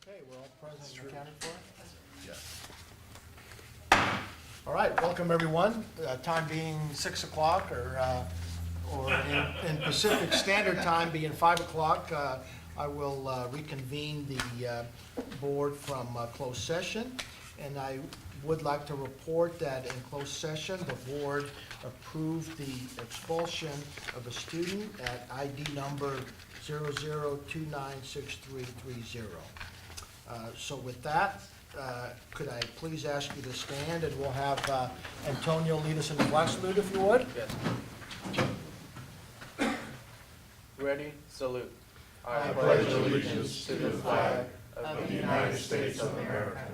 Okay, we're all present and accounted for? Yes. All right, welcome everyone. Time being 6 o'clock or in Pacific Standard Time being 5 o'clock, I will reconvene the board from closed session. And I would like to report that in closed session, the board approved the expulsion of a student at ID number 00296330. So with that, could I please ask you to stand, and we'll have Antonio lead us in the flag salute, if you would? Yes. Ready? Salute. I pledge allegiance to the flag of the United States of America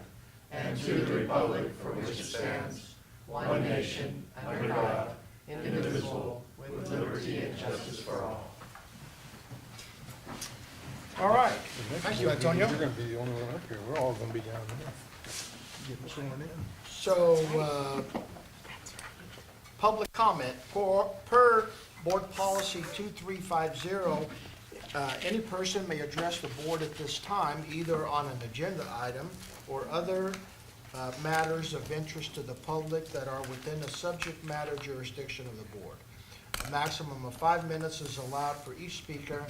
and to the republic for which it stands, one nation, under God, indivisible, with liberty and justice for all. All right. Thank you, Antonio. You're going to be the only one up here. We're all going to be down there. Getting sworn in. So, public comment. Per Board Policy 2350, any person may address the board at this time, either on an agenda item or other matters of interest to the public that are within the subject matter jurisdiction of the board. A maximum of 5 minutes is allowed for each speaker,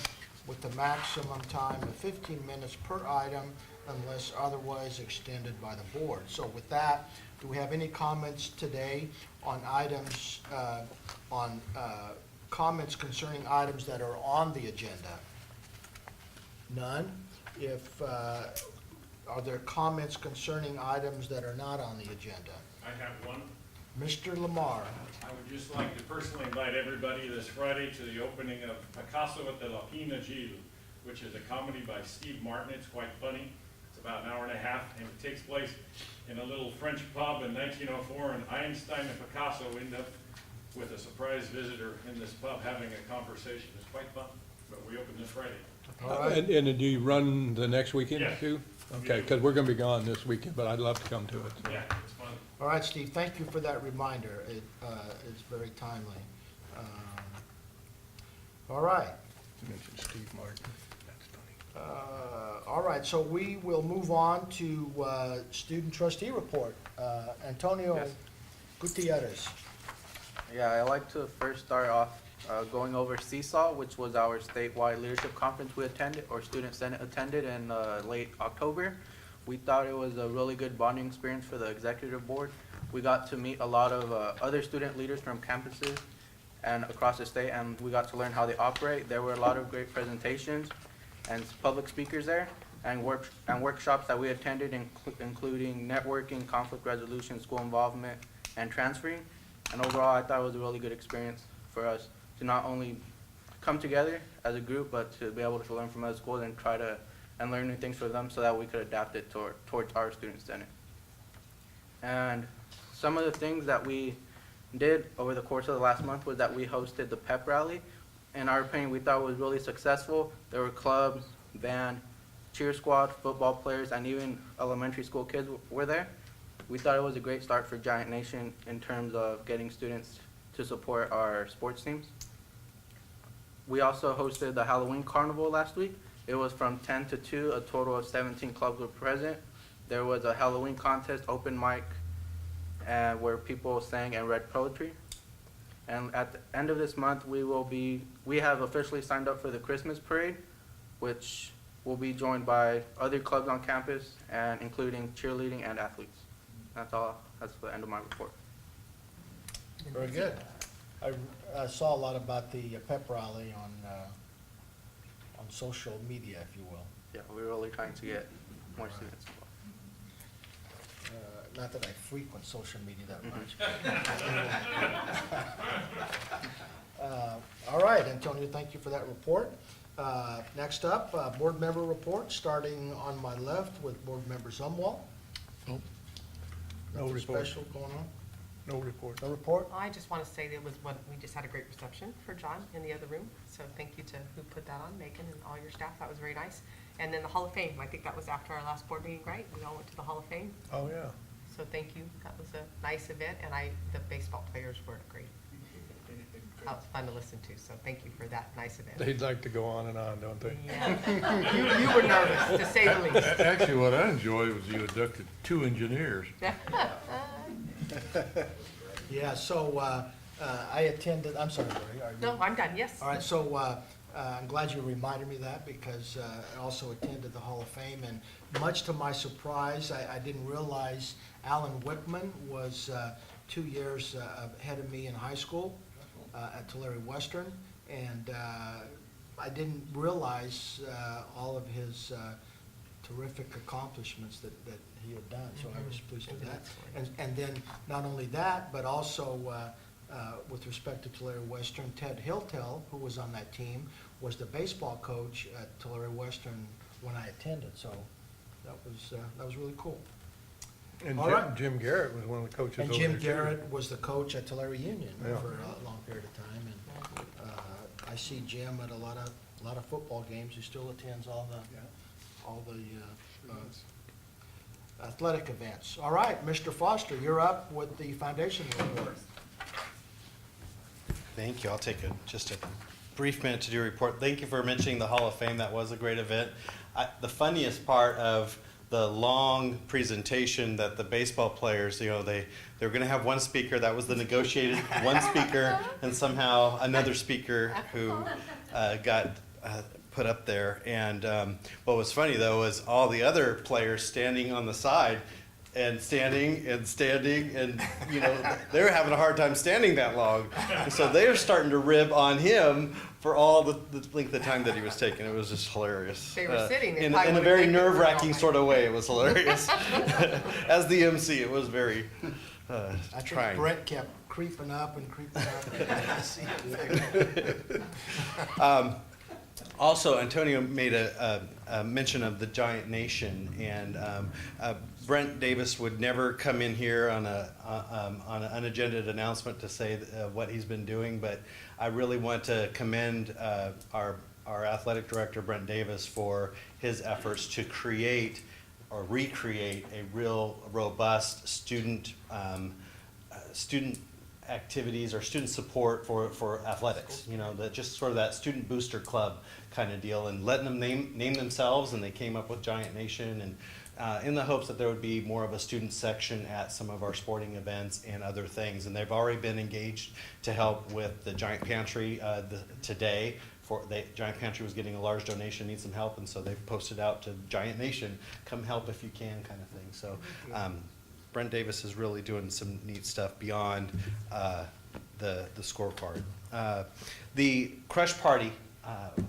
with a maximum time of 15 minutes per item unless otherwise extended by the board. So with that, do we have any comments today on items, comments concerning items that are on the agenda? None. If, are there comments concerning items that are not on the agenda? I have one. Mr. Lamar. I would just like to personally invite everybody this Friday to the opening of Picasso at the La Pina Gil, which is a comedy by Steve Martin. It's quite funny. It's about an hour and a half, and it takes place in a little French pub in 1904, and Einstein and Picasso end up with a surprise visitor in this pub having a conversation. It's quite fun, but we open this Friday. All right. And do you run the next weekend Yes. too? Okay, because we're going to be gone this weekend, but I'd love to come to it. So. Yeah, it's fun. All right, Steve, thank you for that reminder. It is very timely. All right. You mentioned Steve Martin. That's funny. All right, so we will move on to student trustee report. Antonio Yes. Gutierrez. Yeah, I'd like to first start off going over Seesaw, which was our statewide leadership conference we attended, or Student Senate attended in late October. We thought it was a really good bonding experience for the executive board. We got to meet a lot of other student leaders from campuses and across the state, and we got to learn how they operate. There were a lot of great presentations and public speakers there, and workshops that we attended, including networking, conflict resolution, school involvement, and transferring. And overall, I thought it was a really good experience for us to not only come together as a group, but to be able to learn from other schools and try to learn new things for them so that we could adapt it towards our student senate. And some of the things that we did over the course of the last month was that we hosted the Pep Rally. In our opinion, we thought it was really successful. There were clubs, band, cheer squad, football players, and even elementary school kids were there. We thought it was a great start for Giant Nation in terms of getting students to support our sports teams. We also hosted the Halloween Carnival last week. It was from 10 to 2, a total of 17 clubs were present. There was a Halloween contest, open mic, where people sang and read poetry. And at the end of this month, we have officially signed up for the Christmas parade, which will be joined by other clubs on campus, and including cheerleading and athletes. That's all. That's the end of my report. Very good. I saw a lot about the Pep Rally on social media, if you will. Yeah, we're really trying to get more students involved. Not that I frequent social media that much. All right, Antonio, thank you for that report. Next up, board member report, starting on my left with board member Zumwalt. Nope. No Nothing report. special going on? No report. No report? I just want to say that we just had a great reception for John in the other room. So thank you to who put that on, Megan and all your staff. That was very nice. And then the Hall of Fame, I think that was after our last board meeting, right? We all went to the Hall of Fame. Oh, yeah. So thank you. That was a nice event, and the baseball players were great. fun to listen to, so thank you for that nice event. They'd like to go on and on, don't they? Yeah. You were nervous, to say the least. Actually, what I enjoyed was you inducted 2 engineers. Yeah, so I attended, I'm sorry, Lori, are you? No, I'm done, yes. All right, so I'm glad you reminded me of that because I also attended the Hall of Fame. And much to my surprise, I didn't realize Alan Wickman was 2 years ahead of me in high school at Tulare Western. And I didn't realize all of his terrific accomplishments that he had done, so I was pleased with that. And then not only that, but also with respect to Tulare Western, Ted Hiltel, who was on that team, was the baseball coach at Tulare Western when I attended, so that was really cool. And All right. Jim Garrett was one of the coaches And over Jim there, too. Garrett was the coach at Tulare Union Yeah. for a long period of time, and I see Jim at a lot of football games. He still attends all the athletic events. All right, Mr. Foster, you're up with the foundation report. Thank you. I'll take just a brief minute to do a report. Thank you for mentioning the Hall of Fame. That was a great event. The funniest part of the long presentation that the baseball players, they were going to have one speaker. That was the negotiated one speaker, and somehow another speaker who got put up there. And what was funny, though, was all the other players standing on the side and standing, and they were having a hard time standing that long. And so they were starting to rib on him for all the length of time that he was taking. It was just hilarious. They were sitting, they in probably a would've very taken it for nerve-wracking all sort of way. It was hilarious. As the MC, it was very I think trying. Brett kept creeping up and creeping up. I see it there. Also, Antonio made a mention of the Giant Nation, and Brent Davis would never come in here on an unagendaed announcement to say what he's been doing, but I really want to commend our athletic director, Brent Davis, for his efforts to create or recreate a real robust student activities or student support for athletics, just sort of that student booster club kind of deal, and letting them name themselves, and they came up with Giant Nation, and in the hopes that there would be more of a student section at some of our sporting events and other things. And they've already been engaged to help with the Giant Pantry today. The Giant Pantry was getting a large donation, needs some help, and so they've posted out to Giant Nation, come help if you can, kind of thing. So Brent Davis is really doing some neat stuff beyond the scorecard. The Crush Party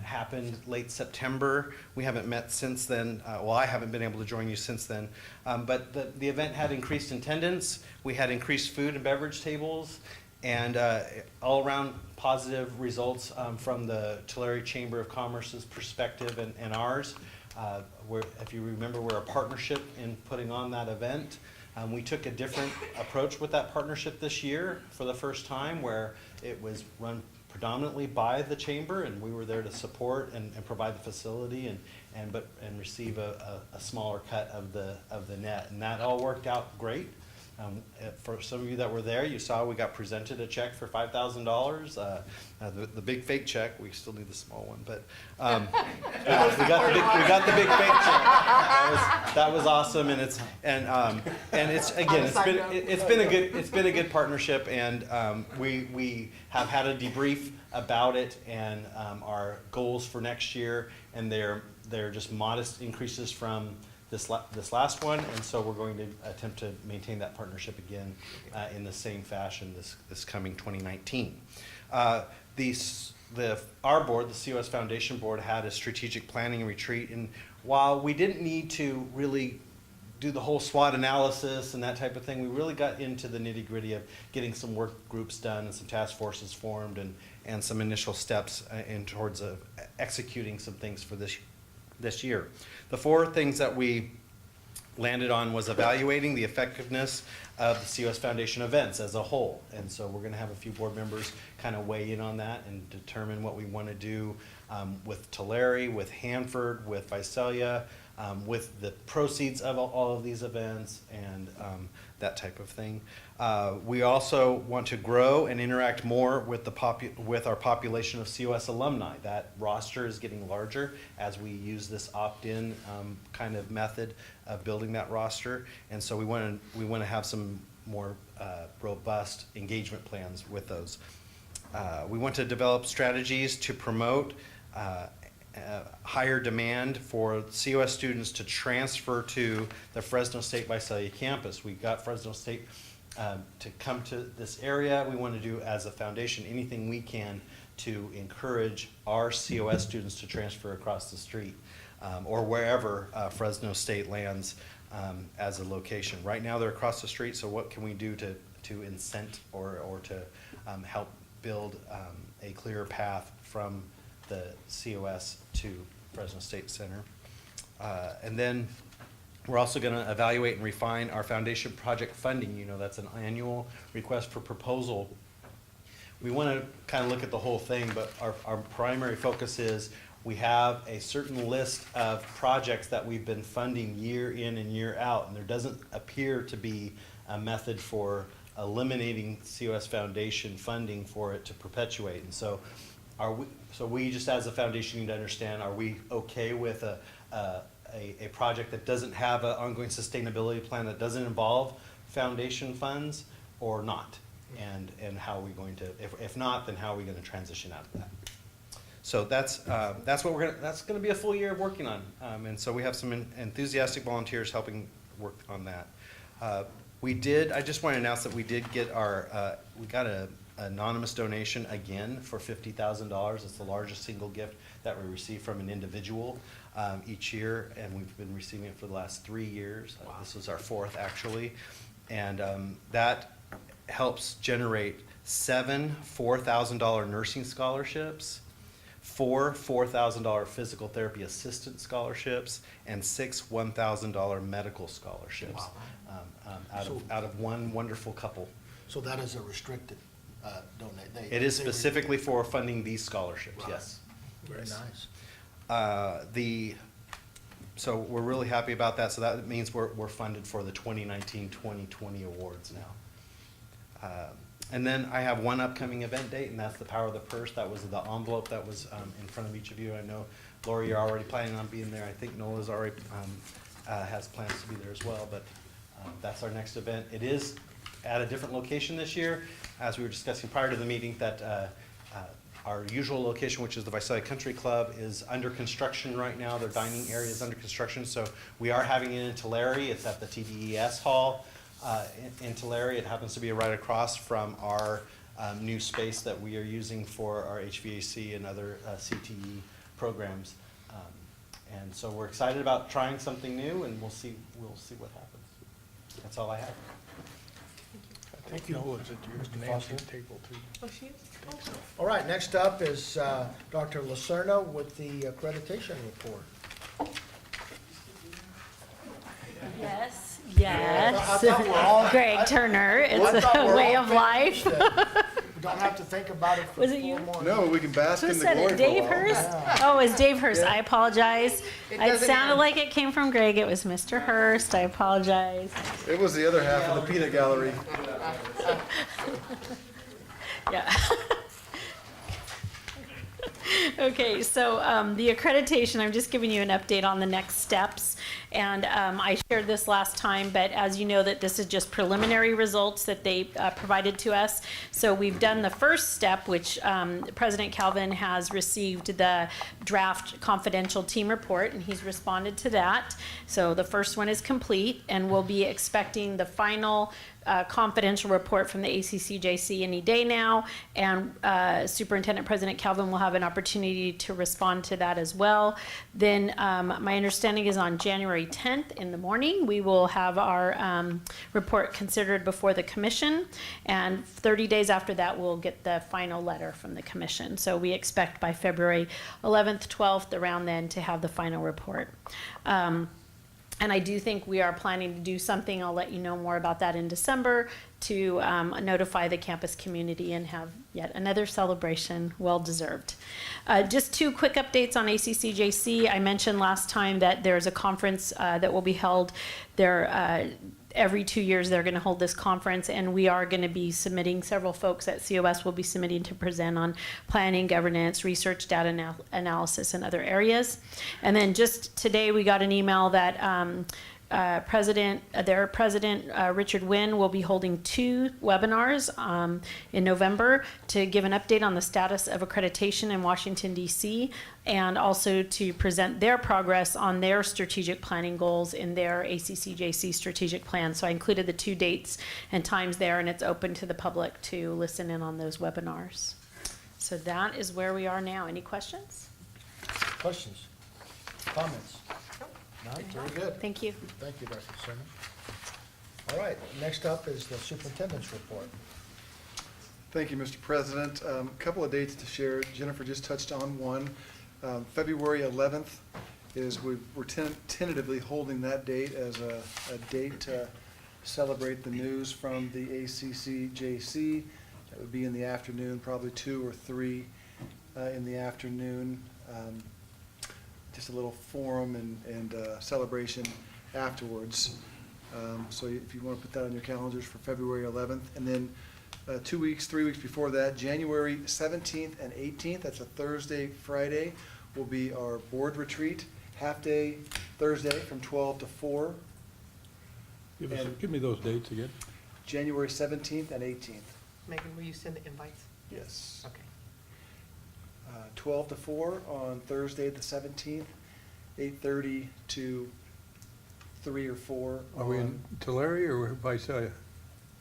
happened late September. We haven't met since then. I haven't been able to join you since then. But the event had increased attendance. We had increased food and beverage tables, and all around positive results from the Tulare Chamber of Commerce's perspective and ours. If you remember, we're a partnership in putting on that event. We took a different approach with that partnership this year for the first time, where it was run predominantly by the chamber, and we were there to support and provide the facility and receive a smaller cut of the net, and that all worked out great. For some of you that were there, you saw we got presented a check for $5,000. The big fake check. We still need the small one, but we got the big fake check. That was awesome, and it's again it's been a good partnership, and we have had a debrief about it and our goals for next year, and they're just modest increases from this last one, and so we're going to attempt to maintain that partnership again in the same fashion this coming 2019. Our board, the COS Foundation Board, had a strategic planning retreat, and while we didn't need to really do the whole SWOT analysis and that type of thing, we really got into the nitty-gritty of getting some work groups done and some task forces formed and some initial steps in towards executing some things for this year. The 4 things that we landed on was evaluating the effectiveness of the COS Foundation events as a whole. And so we're going to have a few board members kind of weigh in on that and determine what we want to do with Tulare, with Hanford, with Visalia, with the proceeds of all of these events and that type of thing. We also want to grow and interact more with with our population of COS alumni. That roster is getting larger as we use this opt-in kind of method of building that roster, and so we want to have some more robust engagement plans with those. We want to develop strategies to promote higher demand for COS students to transfer to the Fresno State Visalia campus. We got Fresno State to come to this area. We want to do, as a foundation, anything we can to encourage our COS students to transfer across the street or wherever Fresno State lands as a location. Right now they're across the street, so what can we do to incent or to help build a clearer path from the COS to Fresno State Center? And then we're also going to evaluate and refine our foundation project funding. You know, that's an annual request for proposal. We want to kind of look at the whole thing, but our primary focus is we have a certain list of projects that we've been funding year in and year out, and there doesn't appear to be a method for eliminating COS Foundation funding for it to perpetuate. And so we just as a foundation need to understand, are we okay with a project that doesn't have an ongoing sustainability plan, that doesn't involve foundation funds, or not? And how are we going to, if not, then how are we going to transition out of that? So that's what that's going to be a full year of working on. And so we have some enthusiastic volunteers helping work on that. I just want to announce that we did get we got an anonymous donation again for $50,000. It's the largest single gift that we receive from an individual each year, and we've been receiving it for the last 3 years. Wow. This was our 4th, actually. And that helps generate 7 $4,000 nursing scholarships, 4 $4,000 physical therapy assistant scholarships, and 6 $1,000 medical scholarships. Wow. Out of one wonderful couple. So that is a restricted donate. It is specifically for funding these scholarships, Right. yes. Very nice. So we're really happy about that. So that means we're funded for the 2019-2020 awards now. And then I have one upcoming event date, and that's the Power of the Purse. That was the envelope that was in front of each of you. I know, Lori, you're already planning on being there. I think Nola's already has plans to be there as well, but that's our next event. It is at a different location this year, as we were discussing prior to the meeting, that our usual location, which is the Visalia Country Club, is under construction right now. Their dining area is under construction, so we are having it in Tulare. It's at the TDES Hall in Tulare. It happens to be right across from our new space that we are using for our HVAC and other CTE programs. And so we're excited about trying something new, and we'll see what happens. That's all I have. I think Nola's at your Nancy table too. Oh, she is? Oh. All right, next up is Dr. Lacerna with the Accreditation Report. Yes, I yes. thought we're all- Greg Turner, I it's thought a we're way all of life. finished, that we don't have to think about it for Was it you? 4 more. No, we can bask Who in the said glory it? for a Dave while. Hurst? Oh, it's Dave Hurst. I apologize. It It doesn't sounded end. like it came from Greg. It was Mr. Hurst. I apologize. It was the other half of the peanut gallery. Yeah. Okay, so the accreditation, I'm just giving you an update on the next steps. And I shared this last time, but as you know, that this is just preliminary results that they provided to us. So we've done the first step, which President Calvin has received the draft confidential team report, and he's responded to that. So the first one is complete, and we'll be expecting the final confidential report from the ACCJC any day now, and Superintendent President Calvin will have an opportunity to respond to that as well. Then my understanding is on January 10th in the morning, we will have our report considered before the commission, and 30 days after that, we'll get the final letter from the commission. So we expect by February 11th, 12th, around then, to have the final report. And I do think we are planning to do something, I'll let you know more about that in December, to notify the campus community and have yet another celebration, well-deserved. Just two quick updates on ACCJC. I mentioned last time that there's a conference that will be held there. Every 2 years they're going to hold this conference, and we are going to be submitting, several folks at COS will be submitting to present on planning, governance, research, data analysis, and other areas. And then just today we got an email that their president, Richard Wynn, will be holding 2 webinars in November to give an update on the status of accreditation in Washington, D.C., and also to present their progress on their strategic planning goals in their ACCJC strategic plan. So I included the 2 dates and times there, and it's open to the public to listen in on those webinars. So that is where we are now. Any questions? Questions? Comments? None? Very good. Thank you. Thank you, Dr. Simmons. All right, next up is the superintendent's report. Thank you, Mr. President. A couple of dates to share. Jennifer just touched on one. February 11th is we're tentatively holding that date as a date to celebrate the news from the ACCJC. That would be in the afternoon, probably 2 or 3 in the afternoon. Just a little forum and celebration afterwards. So if you want to put that on your calendars for February 11th. And then 3 weeks before that, January 17th and 18th, that's a Thursday, Friday, will be our board retreat, half-day Thursday from 12 to 4. Give me those dates again. January 17th and 18th. Megan, will you send the invites? Yes. Okay. 12 to 4 on Thursday the 17th, 8:30 to 3 or 4. Are we in Tulare or Visalia?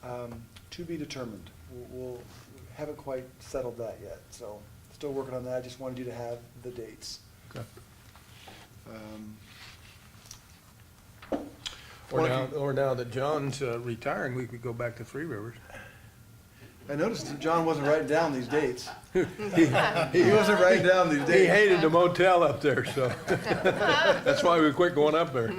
To be determined. We'll haven't quite settled that yet, so still working on that. Just wanted you to have the dates. Okay. Well, Or now that John's retiring, we could go back to Three Rivers. I noticed that John wasn't writing down these dates. He wasn't writing down these He dates. hated the motel up there, so that's why we quit going up there.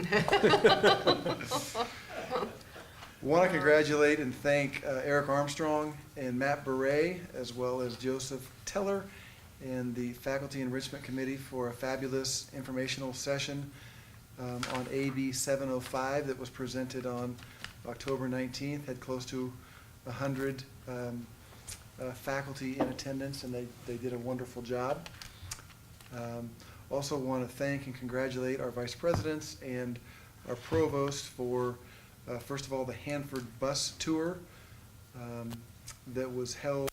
Want to congratulate and thank Eric Armstrong and Matt Beret, as well as Joseph Teller and the Faculty Enrichment Committee for a fabulous informational session on AB 705 that was presented on October 19th. Had close to 100 faculty in attendance, and they did a wonderful job. Also want to thank and congratulate our vice presidents and our provost for first of all, the Hanford bus tour that was held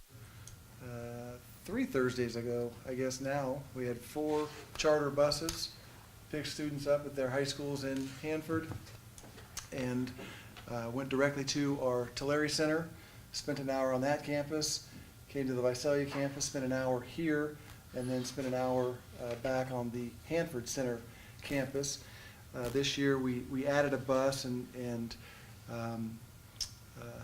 3 Thursdays ago, I guess now. We had 4 charter buses, picked students up at their high schools in Hanford, and went directly to our Tulare Center, spent an hour on that campus, came to the Visalia campus, spent an hour here, and then spent an hour back on the Hanford Center campus. This year, we added a bus and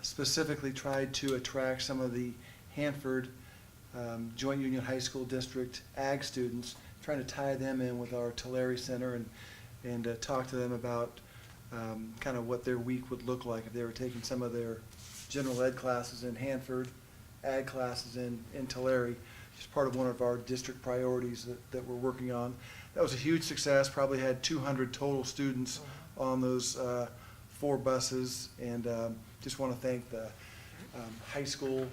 specifically tried to attract some of the Hanford Joint Union High School District ag students, trying to tie them in with our Tulare Center and talk to them about kind of what their week would look like if they were taking some of their general ed classes in Hanford, ag classes in Tulare, just part of one of our district priorities that we're working on. That was a huge success, probably had 200 total students on those 4 buses, and just want to thank the high school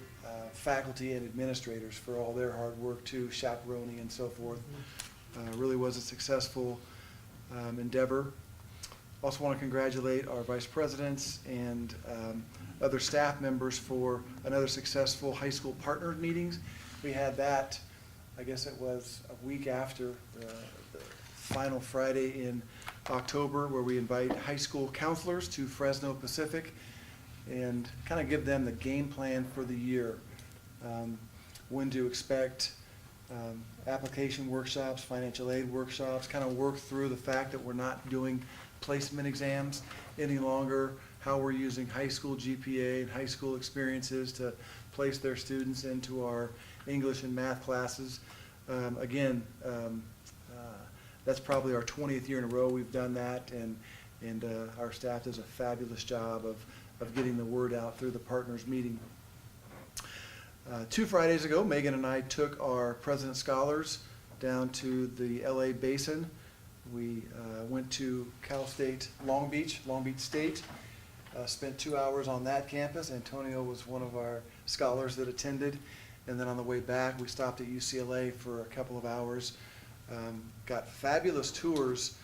faculty and administrators for all their hard work too, chaperoning and so forth. Really was a successful endeavor. Also want to congratulate our vice presidents and other staff members for another successful high school partner meetings. We had that, I guess it was a week after the final Friday in October, where we invite high school counselors to Fresno Pacific and kind of give them the game plan for the year. When to expect application workshops, financial aid workshops, kind of work through the fact that we're not doing placement exams any longer, how we're using high school GPA and high school experiences to place their students into our English and math classes. Again, that's probably our 20th year in a row we've done that, and and our staff does a fabulous job of getting the word out through the partners meeting. 2 Fridays ago, Megan and I took our President Scholars down to the LA Basin. We went to Cal State Long Beach State, spent 2 hours on that campus. Antonio was one of our scholars that attended. And then on the way back, we stopped at UCLA for a couple of hours. Got fabulous tours.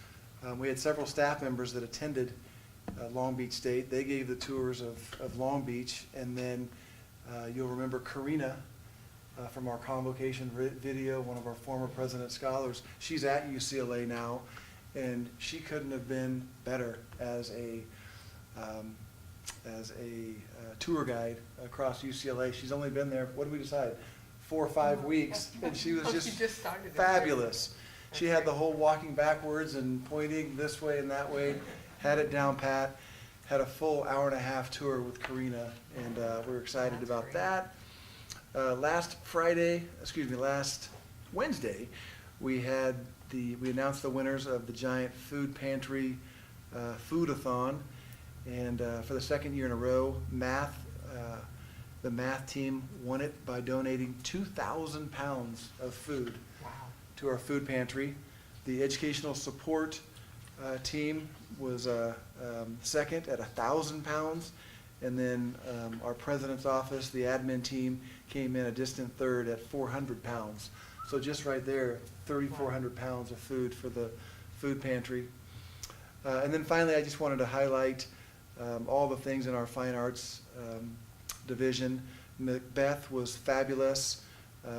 We had several staff members that attended Long Beach State. They gave the tours of Long Beach. And then you'll remember Karina from our convocation video, one of our former President Scholars. She's at UCLA now, and she couldn't have been better as a tour guide across UCLA. She's only been there, what did we decide, 4 or 5 weeks, and she was just fabulous. She had the whole walking backwards and pointing this way and that way, had it down pat, had a full hour-and-a-half tour with Karina, and we're excited about that. Last Wednesday, we announced the winners of the Giant Food Pantry Food-a-thon, and for the 2nd year in a row, the math team won it by donating 2,000 pounds of food to our food pantry. The educational support team was second at 1,000 pounds, and then our president's office, the admin team, came in a distant third at 400 pounds. So just right there, 3,400 pounds of food for the food pantry. And then finally, I just wanted to highlight all the things in our fine arts division. Macbeth was fabulous.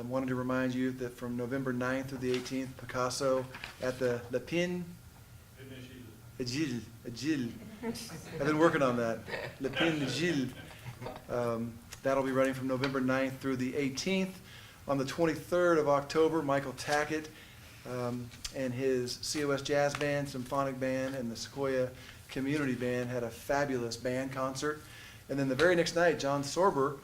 Wanted to remind you that from November 9th through the 18th, Picasso at the Pin Agile. I've been working on that. Le Pin Agile. That'll be running from November 9th through the 18th. On the 23rd of October, Michael Tackett and his COS Jazz Band, Symphonic Band, and the Sequoia Community Band had a fabulous band concert. And then the very next night, John Sorber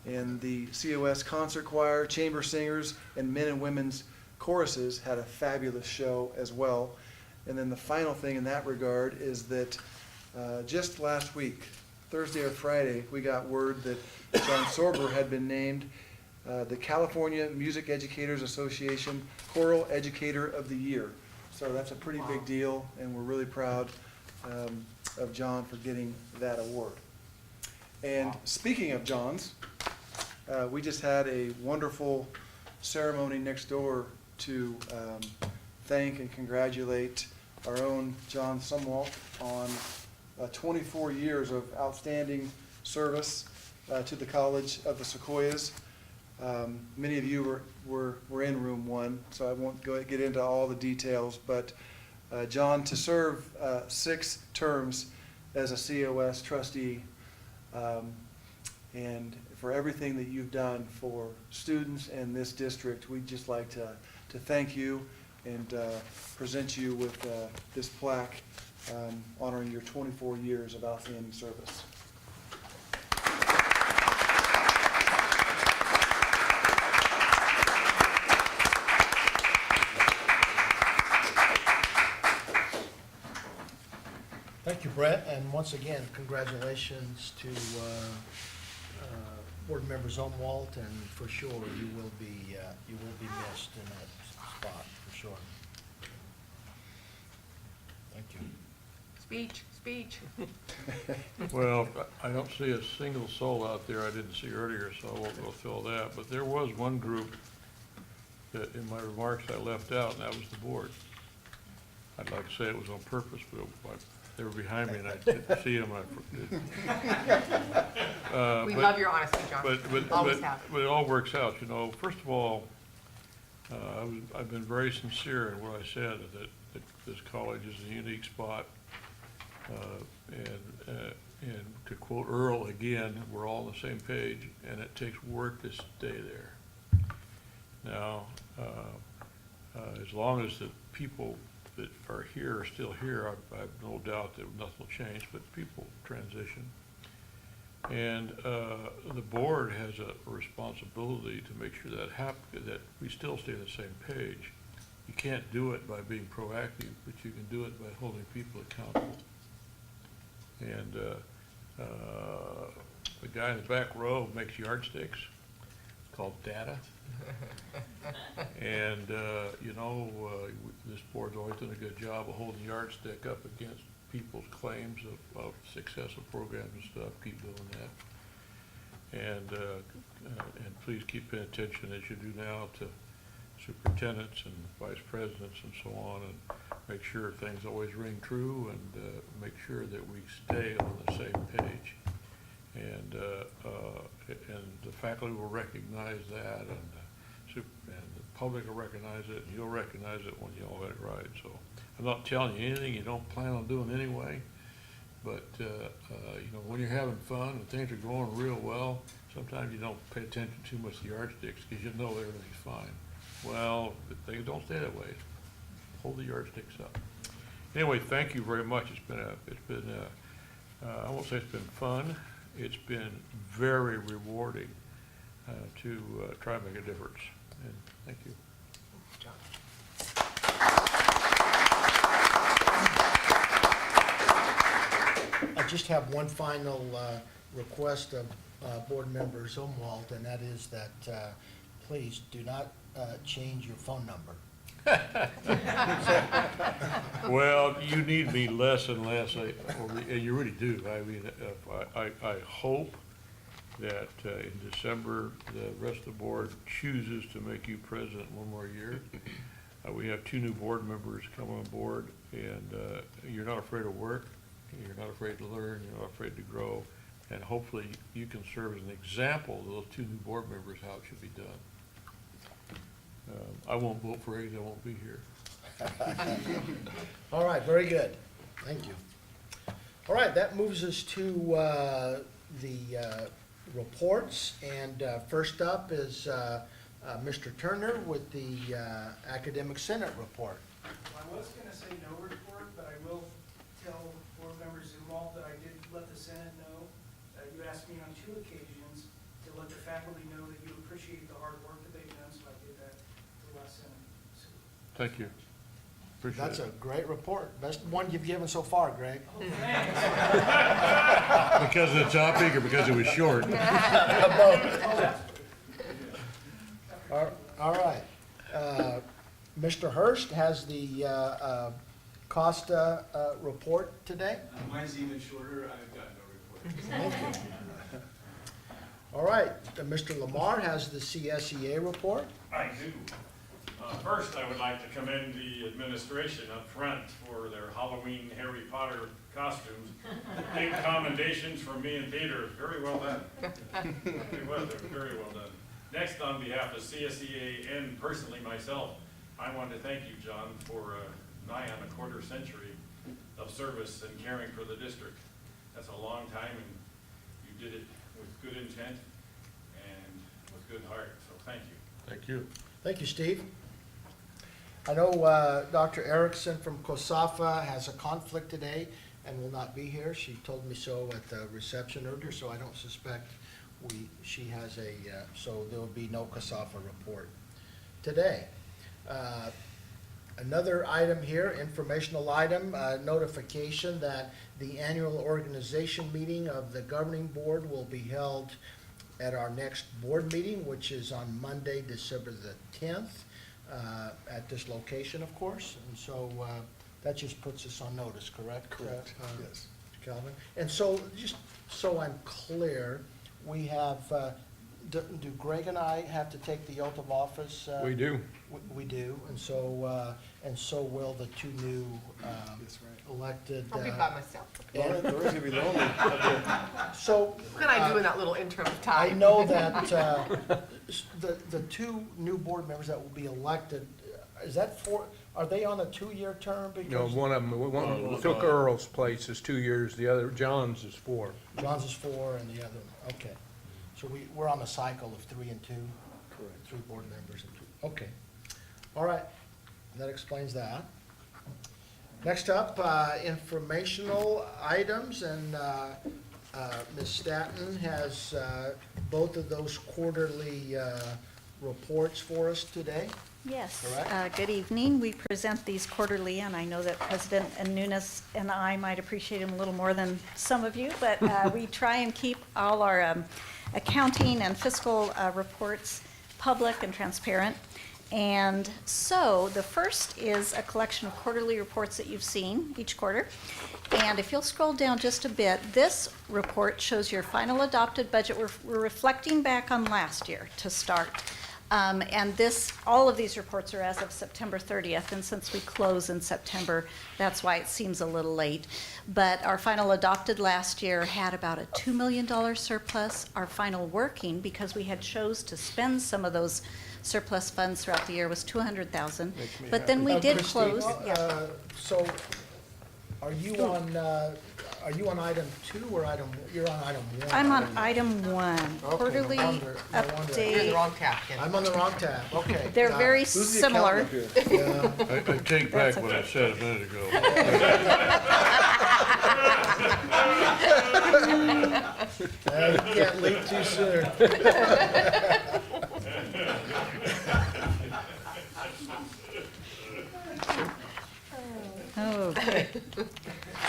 and the COS Concert Choir, Chamber Singers, and men and women's choruses had a fabulous show as well. And then the final thing in that regard is that just last week, Thursday or Friday, we got word that John Sorber had been named the California Music Educators Association Choral Educator of the Year. So that's a pretty big deal, and we're really proud of John for getting that award. And speaking of John's, we just had a wonderful ceremony next door to thank and congratulate our own John Sumwalt on 24 years of outstanding service to the College of the Sequoias. Many of you were in room 1, so I won't get into all the details, but John, to serve 6 terms as a COS trustee, and for everything that you've done for students in this district, we'd just like to thank you and present you with this plaque honoring your 24 years of outstanding service. Thank you, Brett, and once again, congratulations to Board Member Zumwalt, and for sure, you will be missed in that spot, for sure. Thank you. Speech. Well, I don't see a single soul out there I didn't see earlier, so I won't go fill that. But there was one group that in my remarks I left out, and that was the board. I'd like to say it was on purpose, but they were behind me and I didn't see them. We love your honesty, John. Always have. But it all works out, you know. First of all, I've been very sincere in what I said, that this college is a unique spot. And to quote Earl again, we're all on the same page, and it takes work to stay there. Now, as long as the people that are here are still here, I have no doubt that nothing will change, but people transition. And the board has a responsibility to make sure that we still stay on the same page. You can't do it by being proactive, but you can do it by holding people accountable. And the guy in the back row makes yardsticks, called Data. And, this board's always done a good job of holding yardstick up against people's claims of successful programs and stuff. Keep doing that. And please keep paying attention, as you do now, to superintendents and vice presidents and so on, and make sure things always ring true, and make sure that we stay on the same page. And the faculty will recognize that, and the public will recognize it, and you'll recognize it when you all get it right. So I'm not telling you anything you don't plan on doing anyway, but when you're having fun and things are going real well, sometimes you don't pay attention too much to yardsticks because you know everything's fine. Well, things don't stay that way. Hold the yardsticks up. Anyway, thank you very much. I won't say it's been fun. It's been very rewarding to try and make a difference. And thank you. I just have one final request of Board Member Zumwalt, and that is that please do not change your phone number. Well, you need me less and less, and you really do. I mean, I hope that in December, the rest of the board chooses to make you president one more year. We have 2 new board members come on board, and you're not afraid of work, you're not afraid to learn, you're not afraid to grow, and hopefully you can serve as an example to those 2 new board members how it should be done. I won't vote for it, I won't be here. All right, very good. Thank you. All right, that moves us to the reports. And first up is Mr. Turner with the Academic Senate report. I was going to say no report, but I will tell Board Member Zumwalt that I did let the Senate know. You asked me on 2 occasions to let the faculty know that you appreciate the hard work that they've done, so I did that to the last Senate. So, Thank you. Appreciate That's it. a great report. Best one you've given so far, Greg. Because of the topic or because it was short? All right. Mr. Hurst has the Costa report today. Mine's even shorter. I've got no report. Thank you. All right. Mr. Lamar has the CSEA report. I do. First, I would like to commend the administration up front for their Halloween Harry Potter costumes. Big commendations from me and Peter. Very well done. It was very well done. Next, on behalf of CSEA and personally myself, I want to thank you, John, for nigh on a quarter century of service and caring for the district. That's a long time, and you did it with good intent and with good heart, so thank you. Thank you. Thank you, Steve. I know Dr. Erickson from COSAFA has a conflict today and will not be here. She told me so at the reception earlier, so I don't suspect she has so there will be no COSAFA report today. Another item here, informational item, notification that the annual organization meeting of the governing board will be held at our next board meeting, which is on Monday, December the 10th, at this location, of course. And so that just puts us on notice, correct? Correct, yes. Mr. Calvin? And so, just so I'm clear, we have, do Greg and I have to take the oath of office? We do. We do, and so will the 2 new That's right. elected. I'll be by myself. Lori's gonna be lonely. So. What can I do in that little interim I time? know that the 2 new board members that will be elected, is that are they on a 2-year term? No, Because one of them took Earl's place is 2 years, the other, John's is 4. John's is 4 and the other, okay. So we're on a cycle of 3 and 2? Correct. 3 board members and 2, okay. All right, that explains that. Next up, informational items, and Ms. Staton has both of those quarterly reports for us today. Yes, Correct? good evening. We present these quarterly, and I know that President Nunes and I might appreciate them a little more than some of you, but we try and keep all our accounting and fiscal reports public and transparent. And so the first is a collection of quarterly reports that you've seen each quarter. And if you'll scroll down just a bit, this report shows your final adopted budget. We're reflecting back on last year to start. And all of these reports are as of September 30th, and since we close in September, that's why it seems a little late. But our final adopted last year had about a $2 million surplus. Our final working, because we had chose to spend some of those surplus funds throughout the year, was $200,000. But then we did Christine, close. Yeah. So are you on item 2 or you're on item 1? I'm on item 1, Okay, quarterly no wonder. You're in the update. wrong tab, Ken. I'm on the wrong tab, okay. They're got very it. Who's the similar. accountant up here? Yeah. I take back That's what I said a minute ago. You can't leave too soon. Okay.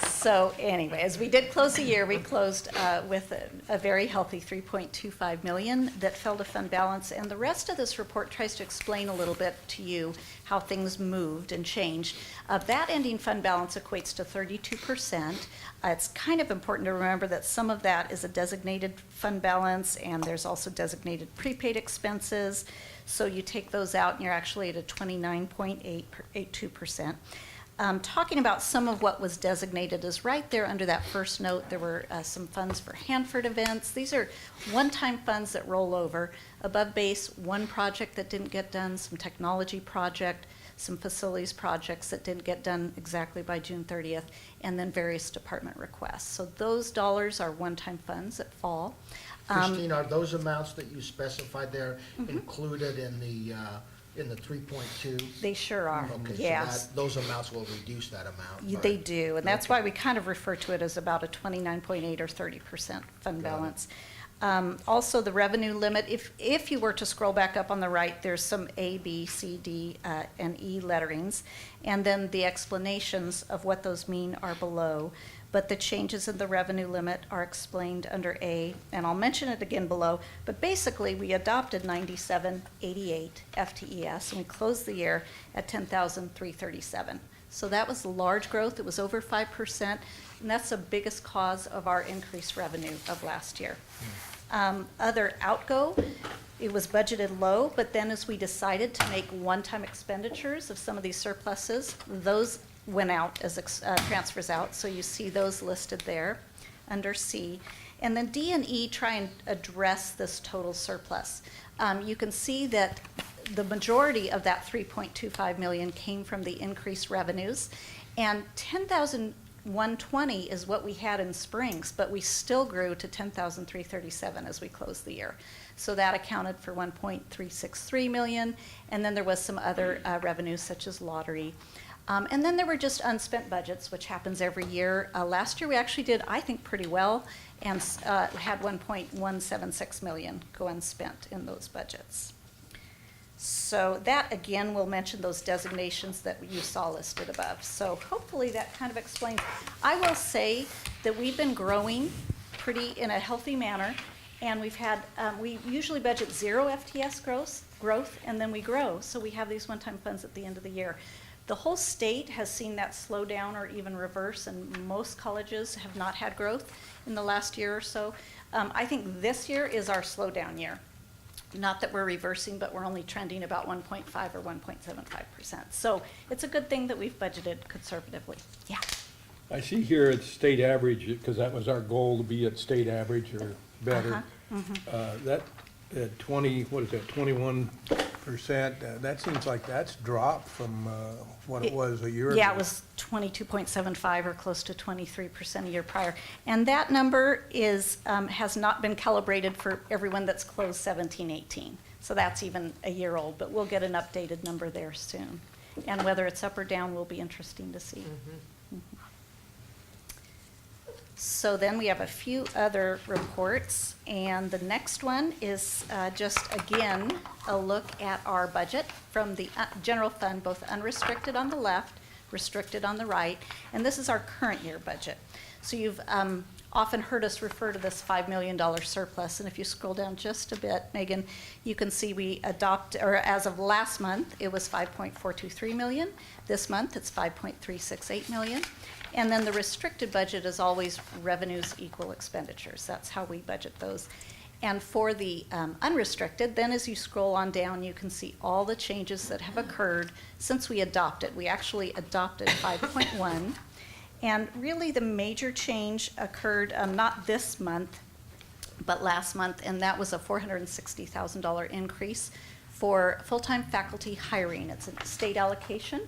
So anyway, as we did close the year, we closed with a very healthy 3.25 million that fell to fund balance. And the rest of this report tries to explain a little bit to you how things moved and changed. That ending fund balance equates to 32%. It's kind of important to remember that some of that is a designated fund balance, and there's also designated prepaid expenses. So you take those out and you're actually at a 29.82%. Talking about some of what was designated is right there under that first note. There were some funds for Hanford events. These are one-time funds that roll over. Above base, one project that didn't get done, some technology project, some facilities projects that didn't get done exactly by June 30th, and then various department requests. So those dollars are one-time funds that fall. Christine, are those amounts that you specified there included in the 3.2? They sure are, Okay, so yes. those amounts will reduce that amount. They right? do, and that's Okay. why we kind of refer to it as about a 29.8 or 30% fund Got it. balance. Also, the revenue limit, if you were to scroll back up on the right, there's some A, B, C, D, and E letterings, and then the explanations of what those mean are below. But the changes in the revenue limit are explained under A, and I'll mention it again below. But basically, we adopted 9788 FTES, and we closed the year at 10,337. So that was large growth. It was over 5%, and that's the biggest cause of our increased revenue of last year. Other outgo, it was budgeted low, but then as we decided to make one-time expenditures of some of these surpluses, those went out as transfers out, so you see those listed there under C. And then D and E try and address this total surplus. You can see that the majority of that 3.25 million came from the increased revenues, and 10,120 is what we had in Springs, but we still grew to 10,337 as we closed the year. So that accounted for 1.363 million, and then there was some other revenues such as lottery. And then there were just unspent budgets, which happens every year. Last year we actually did, I think, pretty well, and had 1.176 million go unspent in those budgets. So that, again, will mention those designations that you saw listed above. So hopefully that kind of explains. I will say that we've been growing in a healthy manner, and we've had, we usually budget 0 FTS growth, and then we grow. So we have these one-time funds at the end of the year. The whole state has seen that slow down or even reverse, and most colleges have not had growth in the last year or so. I think this year is our slowdown year. Not that we're reversing, but we're only trending about 1.5 or 1.75%. So it's a good thing that we've budgeted conservatively. Yeah. I see here it's state average, because that was our goal, to be at state average or better. That, 21%, that seems like that's dropped from what it was a year ago. Yeah, it was 22.75 or close to 23% a year prior. And that number has not been calibrated for everyone that's closed 17, 18. So that's even a year old, but we'll get an updated number there soon. And whether it's up or down will be interesting to see. So then we have a few other reports, and the next one is just, again, a look at our budget from the general fund, both unrestricted on the left, restricted on the right, and this is our current year budget. So you've often heard us refer to this $5 million surplus, and if you scroll down just a bit, Megan, you can see as of last month, it was $5.423 million. This month, it's $5.368 million. And then the restricted budget is always revenues equal expenditures. That's how we budget those. And for the unrestricted, then as you scroll on down, you can see all the changes that have occurred since we adopted. We actually adopted 5.1. And really the major change occurred not this month, but last month, and that was a $460,000 increase for full-time faculty hiring. It's a state allocation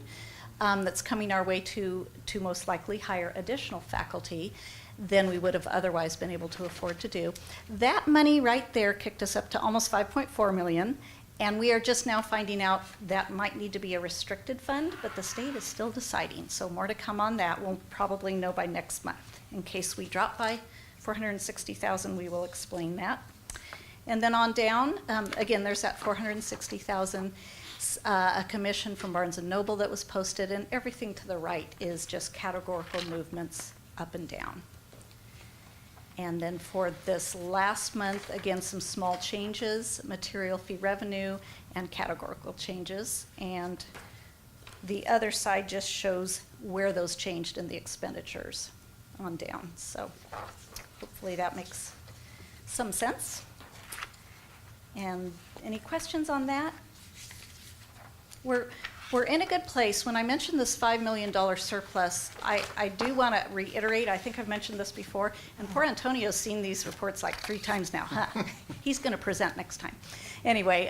that's coming our way to most likely hire additional faculty than we would have otherwise been able to afford to do. That money right there kicked us up to almost $5.4 million. And we are just now finding out that might need to be a restricted fund, but the state is still deciding. So more to come on that. We'll probably know by next month. In case we drop by $460,000, we will explain that. And then on down, again, there's that $460,000, a commission from Barnes & Noble that was posted, and everything to the right is just categorical movements up and down. And then for this last month, again, some small changes, material fee revenue and categorical changes. And the other side just shows where those changed in the expenditures on down. So hopefully that makes some sense. And any questions on that? We're in a good place. When I mentioned this $5 million surplus, I do want to reiterate, I think I've mentioned this before, and poor Antonio's seen these reports like 3 times now. Huh? He's going to present next time. Anyway,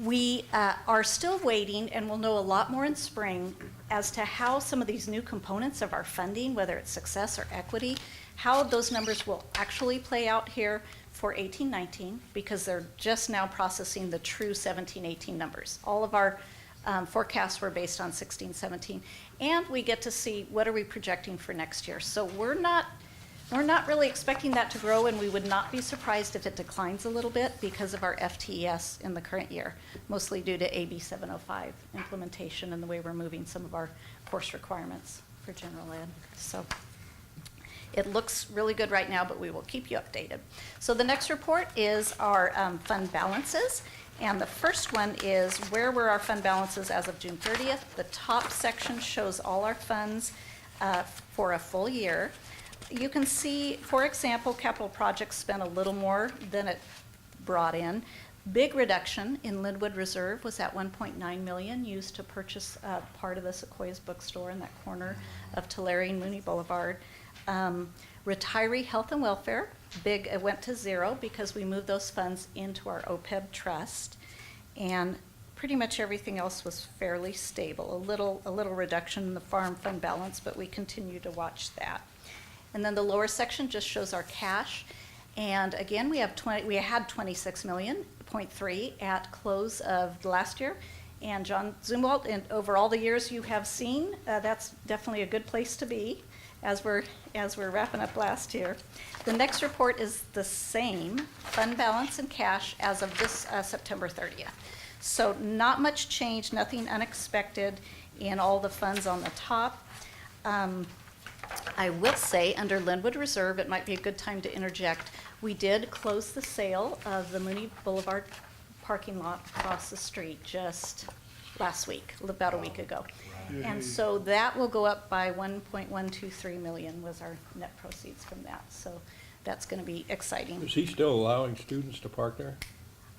we are still waiting, and we'll know a lot more in spring as to how some of these new components of our funding, whether it's success or equity, how those numbers will actually play out here for 18-19, because they're just now processing the true 17-18 numbers. All of our forecasts were based on 16-17, and we get to see what are we projecting for next year. So we're not really expecting that to grow, and we would not be surprised if it declines a little bit because of our FTES in the current year, mostly due to AB 705 implementation and the way we're moving some of our course requirements for general ed. So it looks really good right now, but we will keep you updated. So the next report is our fund balances. And the first one is where were our fund balances as of June 30th. The top section shows all our funds for a full year. You can see, for example, capital projects spent a little more than it brought in. Big reduction in Linwood Reserve was at $1.9 million, used to purchase part of the Sequoia's bookstore in that corner of Tulare and Mooney Boulevard. Retiree health and welfare, it went to 0 because we moved those funds into our OPEB trust, and pretty much everything else was fairly stable. A little reduction in the farm fund balance, but we continue to watch that. And then the lower section just shows our cash, and again we had 26.3 million at close of last year. And John Zumwalt, and over all the years you have seen, that's definitely a good place to be as we're wrapping up last year. The next report is the same fund balance and cash as of this September 30th. So not much change, nothing unexpected in all the funds on the top. I will say under Linwood Reserve, it might be a good time to interject. We did close the sale of the Mooney Boulevard parking lot across the street just last week, about a week ago. And so that will go up by $1.123 million was our net proceeds from that. So that's going to be exciting. Is he still allowing students to park there?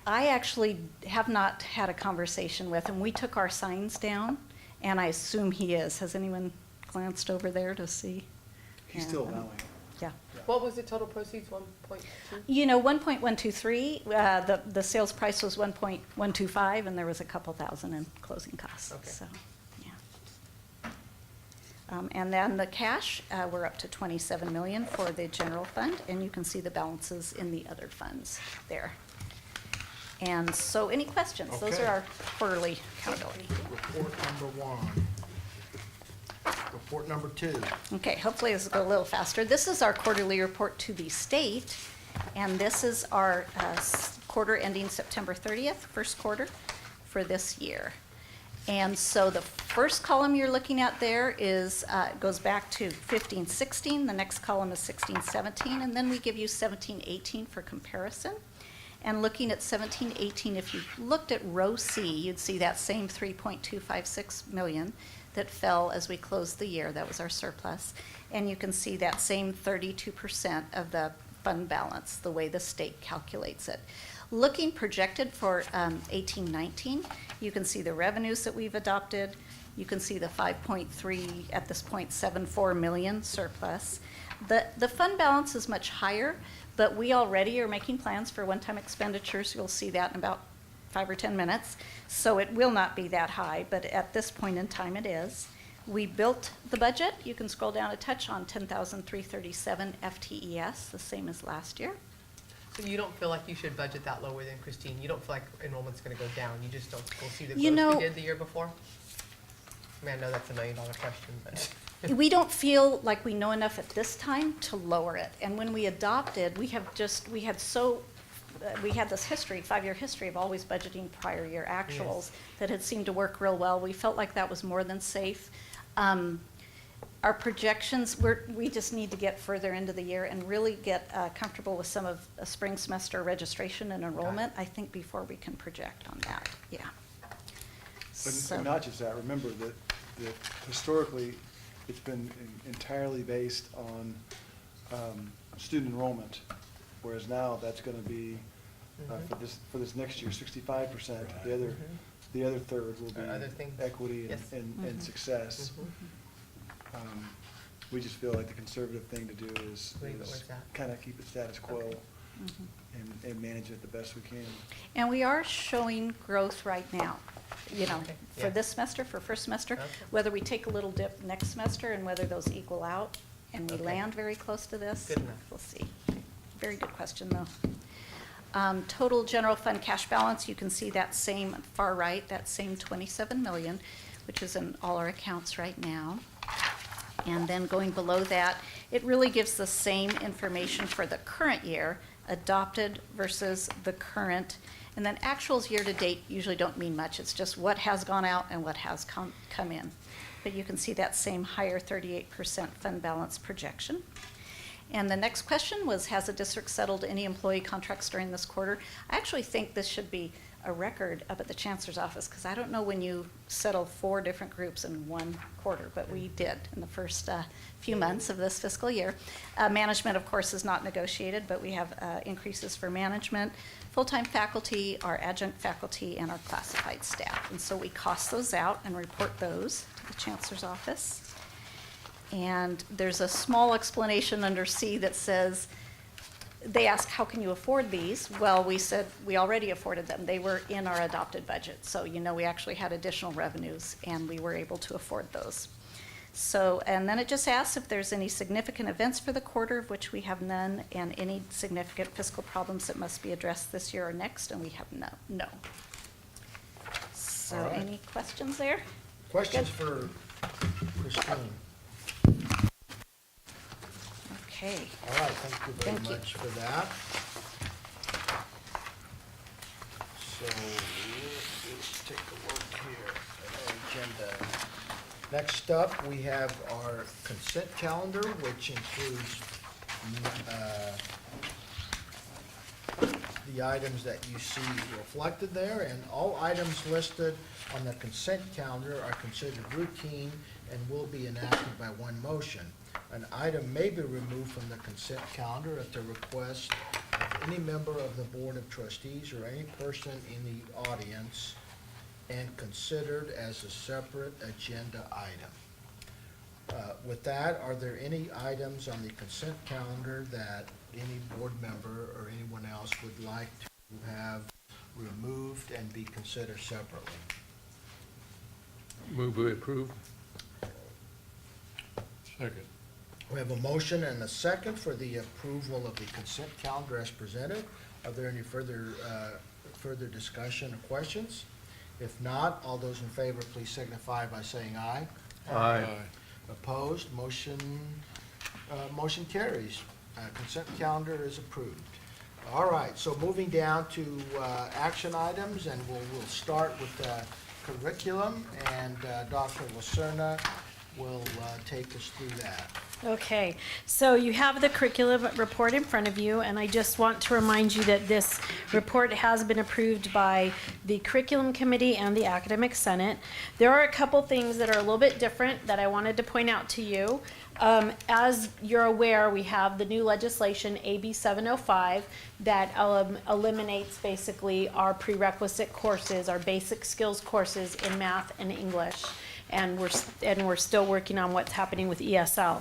I actually have not had a conversation with him. We took our signs down, and I assume he is. Has anyone glanced over there to see? He's still allowing. Yeah. What was the total proceeds, 1.2? You know, 1.123, the sales price was 1.125, and there was a couple thousand in closing costs. Okay. So, yeah. And then the cash, we're up to 27 million for the general fund, and you can see the balances in the other funds there. And so, any questions? Those Okay. are our quarterly accountability. Report number 1. Report number 2. Okay, hopefully this will go a little faster. This is our quarterly report to the state, and this is our quarter ending September 30th, first quarter for this year. And so the first column you're looking at there is, goes back to 15-16, the next column is 16-17, and then we give you 17-18 for comparison. And looking at 17-18, if you looked at row C, you'd see that same 3.256 million that fell as we closed the year. That was our surplus. And you can see that same 32% of the fund balance, the way the state calculates it. Looking projected for 18-19, you can see the revenues that we've adopted. You can see the 5.3, at this point, 74 million surplus. The fund balance is much higher, but we already are making plans for one-time expenditures. You'll see that in about 5 or 10 minutes. So it will not be that high, but at this point in time it is. We built the budget. You can scroll down a touch on 10,337 FTES, the same as last year. So you don't feel like you should budget that lower than Christine? You don't feel like enrollment's gonna go down? You just don't go see the You growth know- we did the year before? I mean, I know that's $1 million question, but. We don't feel like we know enough at this time to lower it. And when we adopted, we had this history, 5-year history of always budgeting prior year actuals that had seemed to work real well. We felt like that was more than safe. Our projections, we just need to get further into the year and really get comfortable with some of a spring semester registration and enrollment, I think, before we can project on that, yeah. But not just that, remember that historically, it's been entirely based on student enrollment, whereas now that's gonna be, for this next year, 65%. The other third will Other be things. equity Yes. and success. We just feel like the conservative thing to do is Leave it where it's at. kind of keep it status quo Okay. and manage it the best we can. And we are showing growth right now, you know, Okay, for yeah. this semester, for first semester. Okay. Whether we take a little dip next semester and whether those equal out and we Okay. land very close to this. Good enough. We'll see. Very good question, though. Total general fund cash balance, you can see that same, far right, that same 27 million, which is in all our accounts right now. And then going below that, it really gives the same information for the current year, adopted versus the current. And then actuals year-to-date usually don't mean much. It's just what has gone out and what has come in. But you can see that same higher 38% fund balance projection. And the next question was, has the district settled any employee contracts during this quarter? I actually think this should be a record up at the Chancellor's office, because I don't know when you settle 4 different groups in one quarter, but we did in the first few months of this fiscal year. Management, of course, is not negotiated, but we have increases for management, full-time faculty, our adjunct faculty, and our classified staff. And so we cost those out and report those to the Chancellor's office. And there's a small explanation under C that says, they ask, how can you afford these? Well, we said we already afforded them. They were in our adopted budget. So, you know, we actually had additional revenues and we were able to afford those. So, and then it just asks if there's any significant events for the quarter, of which we have none, and any significant fiscal problems that must be addressed this year or next, and we have no. So, All right. any questions there? Questions for Christine? Okay. All right, thank you very Thank you. much for that. So, let's take a look here at our agenda. Next up, we have our consent calendar, which includes the items that you see reflected there, and all items listed on the consent calendar are considered routine and will be enacted by one motion. An item may be removed from the consent calendar at the request of any member of the Board of Trustees or any person in the audience and considered as a separate agenda item. With that, are there any items on the consent calendar that any board member or anyone else would like to have removed and be considered separately? Move to approve. Second. We have a motion and a second for the approval of the consent calendar as presented. Are there any further discussion or questions? If not, all those in favor, please signify by saying aye. Aye. Opposed, motion carries. Consent calendar is approved. All right, so moving down to action items, and we'll start with curriculum, and Dr. Lacerna will take us through that. Okay, so you have the curriculum report in front of you, and I just want to remind you that this report has been approved by the Curriculum Committee and the Academic Senate. There are a couple things that are a little bit different that I wanted to point out to you. As you're aware, we have the new legislation, AB 705, that eliminates basically our prerequisite courses, our basic skills courses in math and English. And we're still working on what's happening with ESL.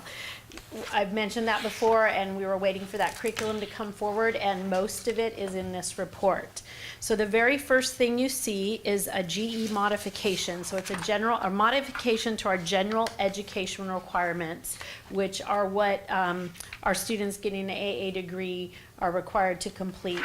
I've mentioned that before, and we were waiting for that curriculum to come forward, and most of it is in this report. So the very first thing you see is a GE modification. So it's a modification to our general education requirements, which are what our students getting an AA degree are required to complete.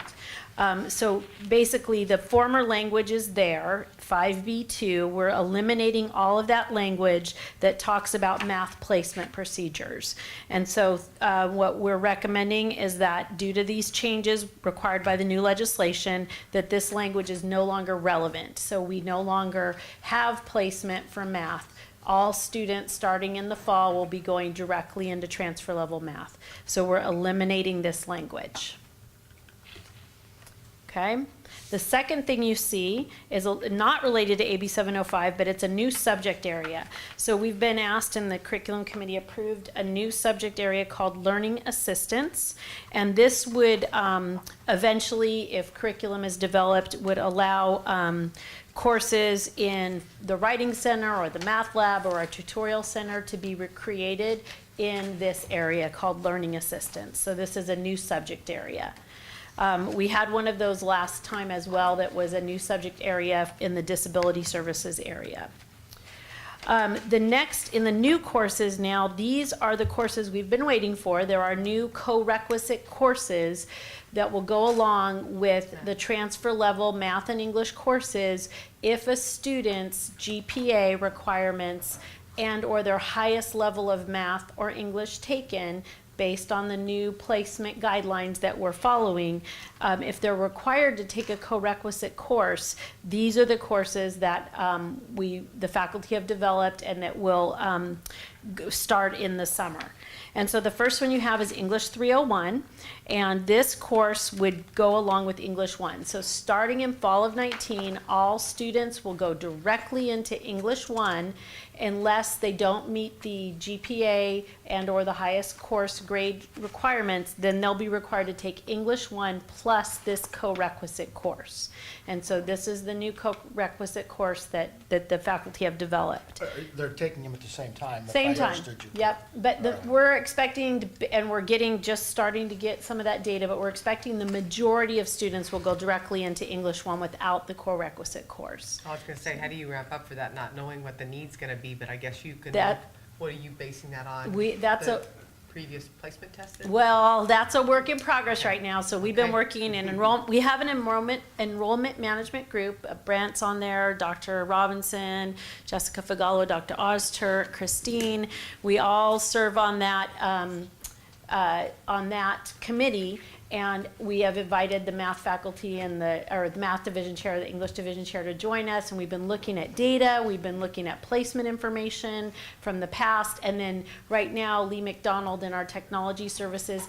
So basically, the former language is there, 5B2. We're eliminating all of that language that talks about math placement procedures. And so what we're recommending is that due to these changes required by the new legislation, that this language is no longer relevant. So we no longer have placement for math. All students starting in the fall will be going directly into transfer level math. So we're eliminating this language. Okay. The second thing you see is not related to AB 705, but it's a new subject area. So we've been asked, and the Curriculum Committee approved a new subject area called Learning Assistance. And this would eventually, if curriculum is developed, would allow courses in the Writing Center or the Math Lab or a Tutorial Center to be recreated in this area called Learning Assistance. So this is a new subject area. We had one of those last time as well that was a new subject area in the disability services area. The next, in the new courses now, these are the courses we've been waiting for. There are new co-requisite courses that will go along with the transfer level math and English courses if a student's GPA requirements and or their highest level of math or English taken based on the new placement guidelines that we're following, if they're required to take a co-requisite course, these are the courses that the faculty have developed and that will start in the summer. And so the first one you have is English 301, and this course would go along with English 1. So starting in fall of 19, all students will go directly into English 1 unless they don't meet the GPA and or the highest course grade requirements, then they'll be required to take English 1 plus this co-requisite course. And so this is the new co-requisite course that the faculty have developed. They're taking them at the same time. if Same I time, understood you. yep, but we're expecting, and we're just starting to get some of that data, but we're expecting the majority of students will go directly into English 1 without the core-requisite course. I was gonna say, how do you ramp up for that, not knowing what the need's gonna be, but I guess you could, That- what are you basing that on? That's The a- previous placement tested? Well, that's a work in progress right now, so we've been Okay. working in we have an enrollment management group. Brent's on there, Dr. Robinson, Jessica Figallo, Dr. Ozturk, Christine. We all serve on that committee, and we have invited the math faculty and the math division chair, the English division chair to join us, and we've been looking at data, we've been looking at placement information from the past, and then right now, Lee McDonald in our technology services,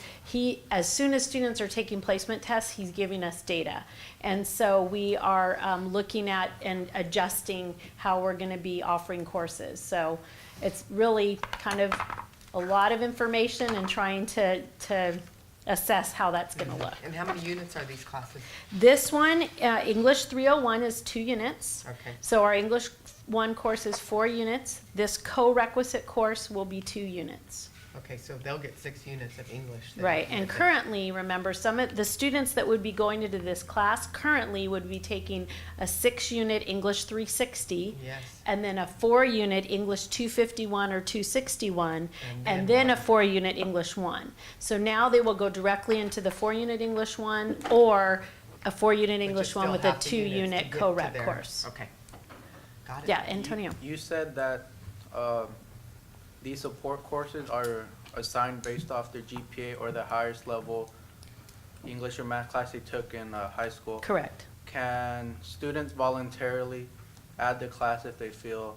as soon as students are taking placement tests, he's giving us data. And so we are looking at and adjusting how we're gonna be offering courses. So it's really kind of a lot of information and trying to assess how that's gonna look. And how many units are these classes? This one, English 301 is 2 units. Okay. So our English 1 course is 4 units. This co-requisite course will be 2 units. Okay, so they'll get 6 units of English. then. Right, and currently, remember, some of the students that would be going into this class currently would be taking a 6-unit English 360. Yes. And then a 4-unit English 251 or 261, and then a 4-unit English 1. So now they will go directly into the 4-unit English 1 or a 4-unit But you English 1 still with a have the units to 2-unit get to co-rec their- course. Okay. Got it. Yeah, Antonio. You said that these support courses are assigned based off their GPA or the highest level English or math class they took in high school. Correct. Can students voluntarily add the class if they feel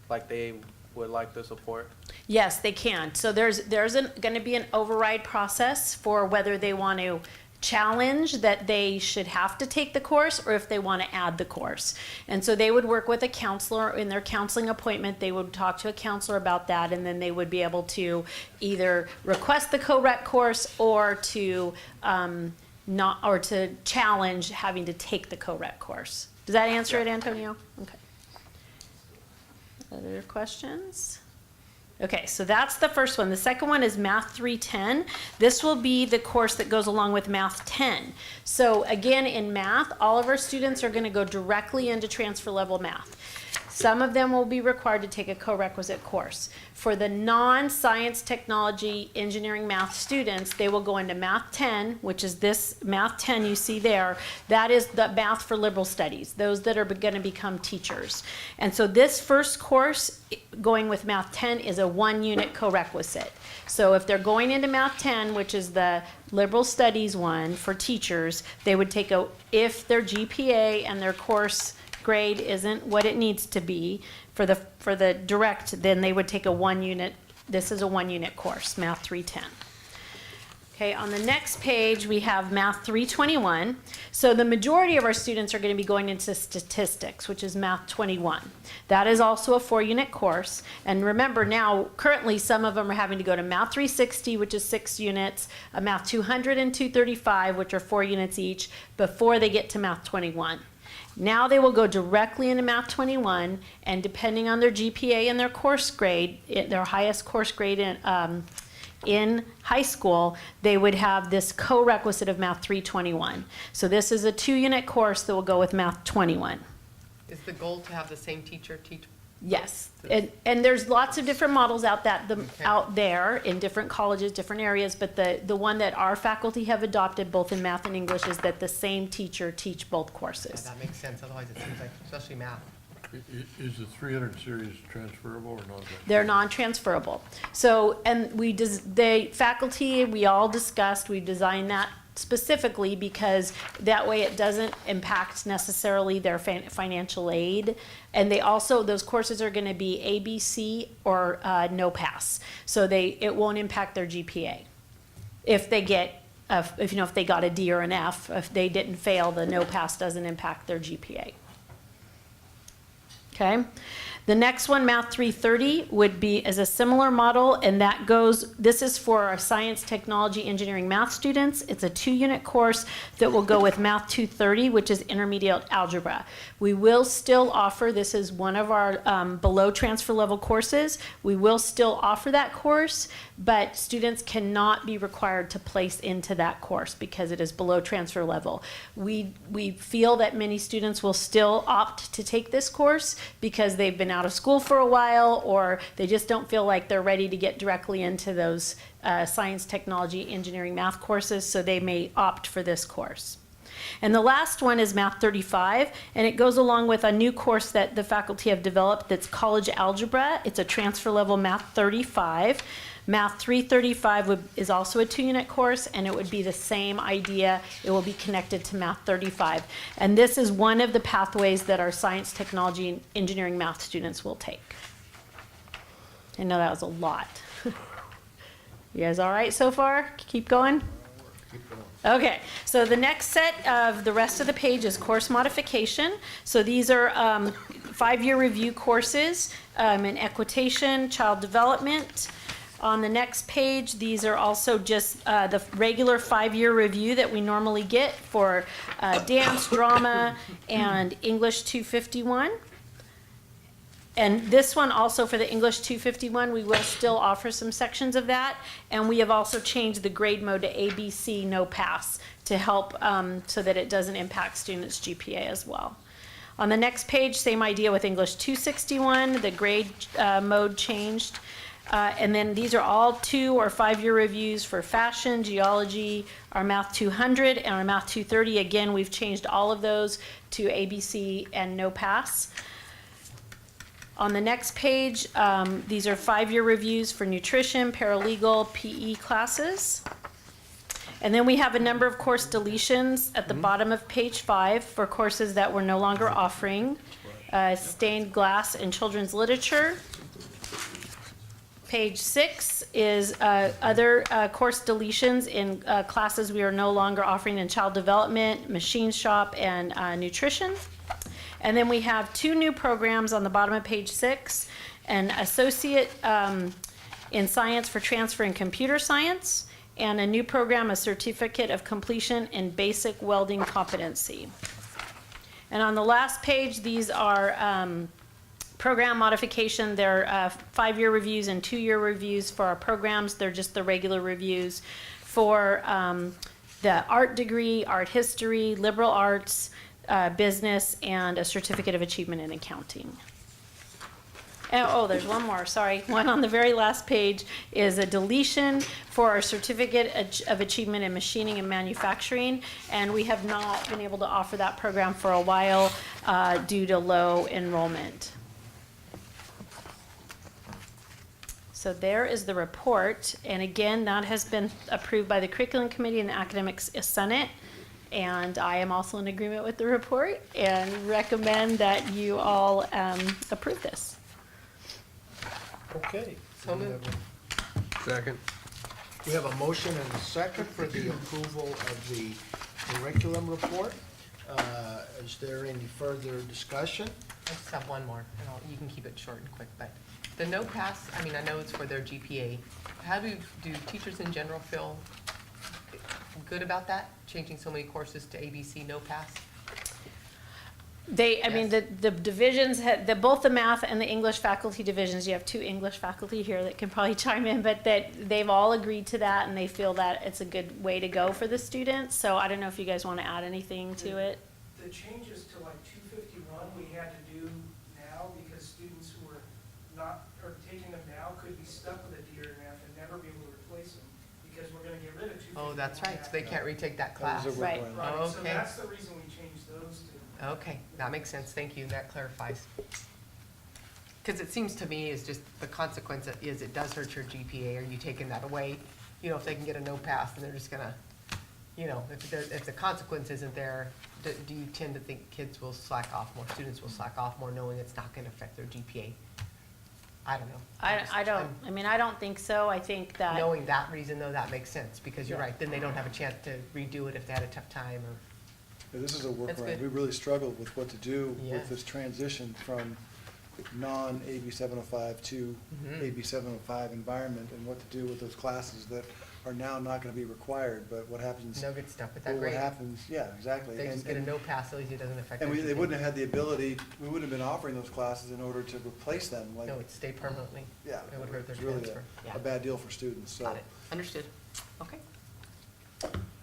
like they would like the support? Yes, they can. So there's going to be an override process for whether they want to challenge that they should have to take the course or if they want to add the course. And so they would work with a counselor in their counseling appointment. They would talk to a counselor about that, and then they would be able to either request the co-rec course or to to challenge having to take the co-rec course. Does that answer it, Antonio? Okay. Other questions? Okay, so that's the first one. The second one is Math 310. This will be the course that goes along with Math 10. So again, in math, all of our students are going to go directly into transfer level math. Some of them will be required to take a co-requisite course. For the non-science, technology, engineering, math students, they will go into Math 10, which is this Math 10 you see there. That is the math for liberal studies, those that are going to become teachers. And so this first course, going with Math 10, is a 1-unit co-requisite. So if they're going into Math 10, which is the liberal studies one for teachers, they would take if their GPA and their course grade isn't what it needs to be for the direct, then they would take a 1-unit. This is a 1-unit course, Math 310. Okay, on the next page we have Math 321. So the majority of our students are going to be going into statistics, which is Math 21. That is also a 4-unit course. And remember now, currently some of them are having to go to Math 360, which is 6 units, a Math 200 and 235, which are 4 units each, before they get to Math 21. Now they will go directly into Math 21, and depending on their GPA and their course grade, their highest course grade in high school, they would have this co-requisite of Math 321. So this is a 2-unit course that will go with Math 21. Is the goal to have the same teacher teach? Yes, and there's lots of different models out there in different colleges, different areas, but the one that our faculty have adopted both in math and English is that the same teacher teach both courses. Yeah, that makes sense, otherwise it seems like, especially math. Is the 300 series transferable or not? They're non-transferable. So, and the faculty, we all discussed, we designed that specifically because that way it doesn't impact necessarily their financial aid. And they also, those courses are going to be ABC or no pass. So it won't impact their GPA. If they get, if they got a D or an F, if they didn't fail, the no pass doesn't impact their GPA. Okay. The next one, Math 330, is a similar model, and this is for our science, technology, engineering, math students. It's a 2-unit course that will go with Math 230, which is intermediate algebra. We will still offer, this is one of our below transfer level courses. We will still offer that course, but students cannot be required to place into that course because it is below transfer level. We feel that many students will still opt to take this course because they've been out of school for a while, or they just don't feel like they're ready to get directly into those science, technology, engineering, math courses, so they may opt for this course. And the last one is Math 35, and it goes along with a new course that the faculty have developed that's college algebra. It's a transfer level Math 35. Math 335 is also a 2-unit course, and it would be the same idea. It will be connected to Math 35. And this is one of the pathways that our science, technology, and engineering math students will take. I know that was a lot. You guys all right so far? Keep going? Okay, so the next set of the rest of the page is course modification. So these are 5-year review courses in equitation, child development. On the next page, these are also just the regular 5-year review that we normally get for dance, drama, and English 251. And this one also for the English 251, we will still offer some sections of that. And we have also changed the grade mode to ABC, no pass, to help so that it doesn't impact students' GPA as well. On the next page, same idea with English 261, the grade mode changed. And then these are all 2 or 5-year reviews for fashion, geology, our Math 200, and our Math 230. Again, we've changed all of those to ABC and no pass. On the next page, these are 5-year reviews for nutrition, paralegal, PE classes. And then we have a number of course deletions at the bottom of page 5 for courses that we're no longer offering. Stained glass and children's literature. Page 6 is other course deletions in classes we are no longer offering in child development, machine shop, and nutrition. And then we have 2 new programs on the bottom of page 6, an associate in science for transfer in computer science, and a new program, a certificate of completion in basic welding competency. And on the last page, these are program modification. They're 5-year reviews and 2-year reviews for our programs. They're just the regular reviews for the art degree, art history, liberal arts, business, and a certificate of achievement in accounting. Oh, there's one more, sorry. One on the very last page is a deletion for our certificate of achievement in machining and manufacturing, and we have not been able to offer that program for a while due to low enrollment. So there is the report, and again, that has been approved by the Curriculum Committee and the Academic Senate, and I am also in agreement with the report and recommend that you all approve this. Okay. So moved. Second. We have a motion and a second for the approval of the curriculum report. Is there any further discussion? I just have one more, and you can keep it short and quick, but the no pass, I mean, I know it's for their GPA. How do teachers in general feel good about that, changing so many courses to ABC no pass? I mean, the divisions, both the math and the English faculty divisions, you have 2 English faculty here that can probably chime in, but that they've all agreed to that and they feel that it's a good way to go for the students. So I don't know if you guys want to add anything to it. The changes to like 251 we had to do now because students who are not, or taking them now could be stuck with a D or an F and never be able to replace them because we're going to get rid of 251. Oh, that's right, so they can't retake that That class. was a Right. workaround. Right, so Okay. that's the reason we changed those two. Okay, that makes sense, thank you, that clarifies. Because it seems to me is just the consequence is it does hurt your GPA, are you taking that away? You know, if they can get a no pass, then they're just gonna, you know, if the consequence isn't there, do you tend to think kids will slack off more, students will slack off more knowing it's not gonna affect their GPA? I don't know. I don't think so. I think that. Knowing that reason though, that makes sense, because you're right, then they don't have a chance to redo it if they had a tough time or. Yeah, this is a That's workaround. good. We really struggled with what to do Yeah. with this transition from non-AB 705 to Mhm. AB 705 environment and what to do with those classes that are now not going to be required, but what happens. No good stuff with well, that what grade. happens, yeah, exactly. They just get a no pass, at least it doesn't affect their And they GPA. wouldn't have had the ability, we wouldn't have been offering those classes in order to replace them, like. No, it'd stay permanently. Yeah. It would hurt their It's really transfer. Yeah. a bad deal for students, so. Got it, understood. Okay.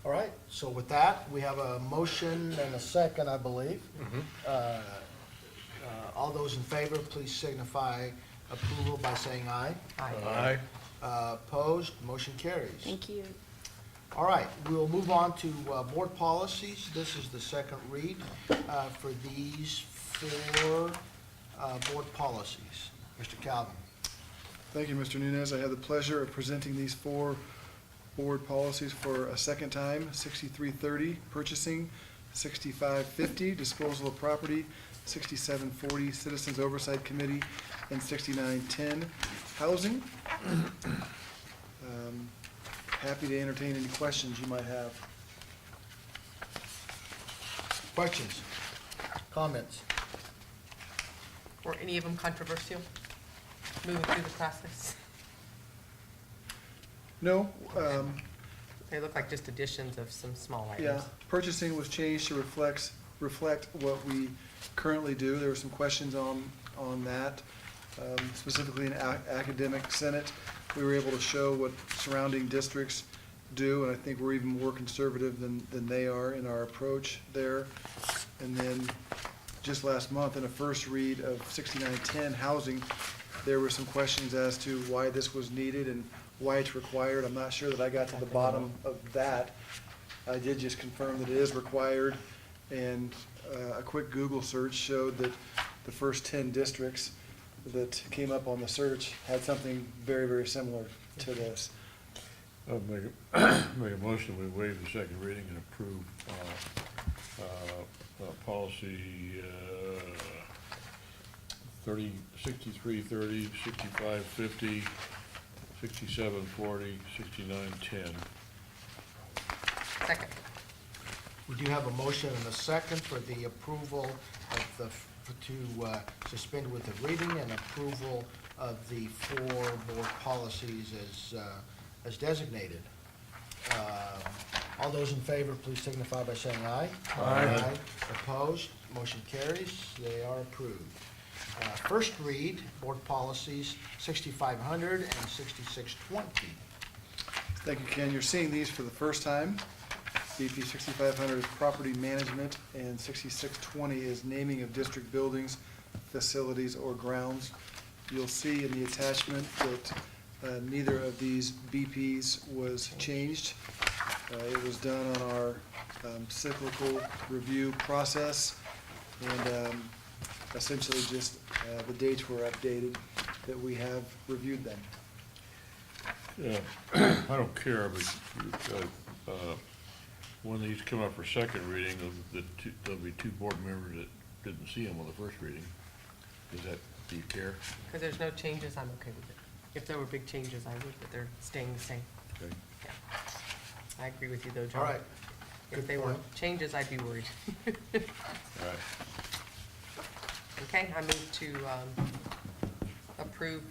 All right, so with that, we have a motion and a second, I believe. All those in favor, please signify approval by saying aye. Aye. Opposed, motion carries. Thank you. All right, we'll move on to board policies. This is the second read for these 4 board policies. Mr. Calvin. Thank you, Mr. Nunez. I have the pleasure of presenting these 4 board policies for a second time. 6330, purchasing; 6550, disposal of property; 6740, Citizens Oversight Committee; and 6910, housing. Happy to entertain any questions you might have. Questions? Comments? Were any of them controversial? Moving through the process? No, They look like just additions of some small yeah, items. purchasing was changed to reflect what we currently do. There were some questions on that, specifically in Academic Senate. We were able to show what surrounding districts do, and I think we're even more conservative than they are in our approach there. And then, just last month, in a first read of 6910, housing, there were some questions as to why this was needed and why it's required. I'm not sure that I got to the bottom of that. I did just confirm that it is required, and a quick Google search showed that the first 10 districts that came up on the search had something very, very similar to this. I'll make a motion, we waive the second reading and approve, policy, 6330, 6550, 6740, 6910. Second. We do have a motion and a second for the approval of the, to suspend with the reading and approval of the 4 board policies as designated. All those in favor, please signify by saying aye. Aye. Opposed? Motion carries. They are approved. First read, board policies 6500 and 6620. Thank you, Ken. You're seeing these for the first time. BP 6500 is property management, and 6620 is naming of district buildings, facilities, or grounds. You'll see in the attachment that neither of these BPs was changed. It was done on our cyclical review process, and essentially just the dates were updated that we have reviewed them. Yeah, I don't care, but when these come up for second reading, there'll be 2 board members that didn't see them on the first reading. Do you care? Because there's no changes, I'm okay with it. If there were big changes, I would, but they're staying the same. Okay. Yeah. I agree with you though, John. All right. If Good they were point. changes, I'd be worried. All right. Okay, I move to approve,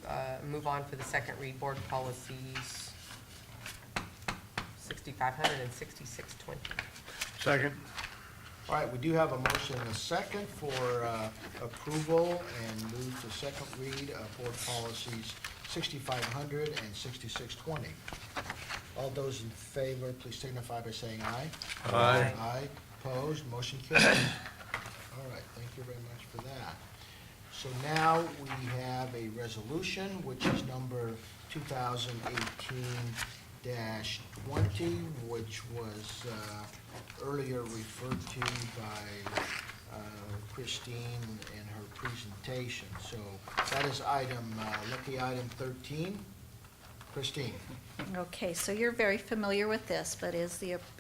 move on for the second read, board policies 6500 and 6620. Second. All right, we do have a motion and a second for approval and move to second read of board policies 6500 and 6620. All those in favor, please signify by saying aye. Aye. Aye. Opposed? Motion carries. All right, thank you very much for that. So now we have a resolution, which is number 2018-20, which was earlier referred to by Christine in her presentation. So that is lucky item 13. Christine. Okay, so you're very familiar with this, but it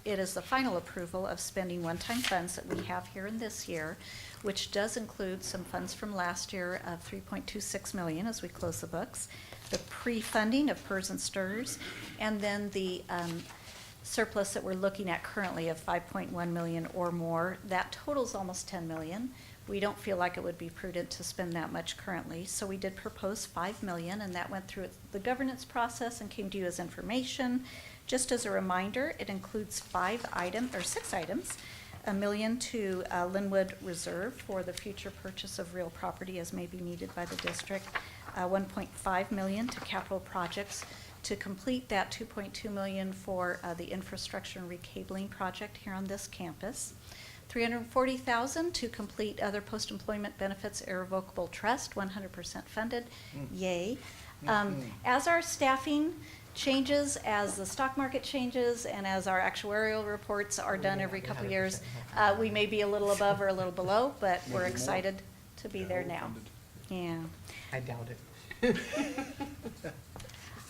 is the final approval of spending one-time funds that we have here in this year, which does include some funds from last year of $3.26 million as we close the books, the pre-funding of PERS and STRS, and then the surplus that we're looking at currently of $5.1 million or more. That totals almost $10 million. We don't feel like it would be prudent to spend that much currently, so we did propose $5 million, and that went through the governance process and came to you as information. Just as a reminder, it includes 6 items, $1 million to Linwood Reserve for the future purchase of real property as may be needed by the district, $1.5 million to capital projects to complete that $2.2 million for the infrastructure and recabling project here on this campus. $340,000 to complete other post-employment benefits irrevocable trust, 100% funded. Yay. As our staffing changes, as the stock market changes, and as our actuarial reports are done every couple of years, we may be a little above or a little below, but we're excited to be there now. Yeah. I doubt it.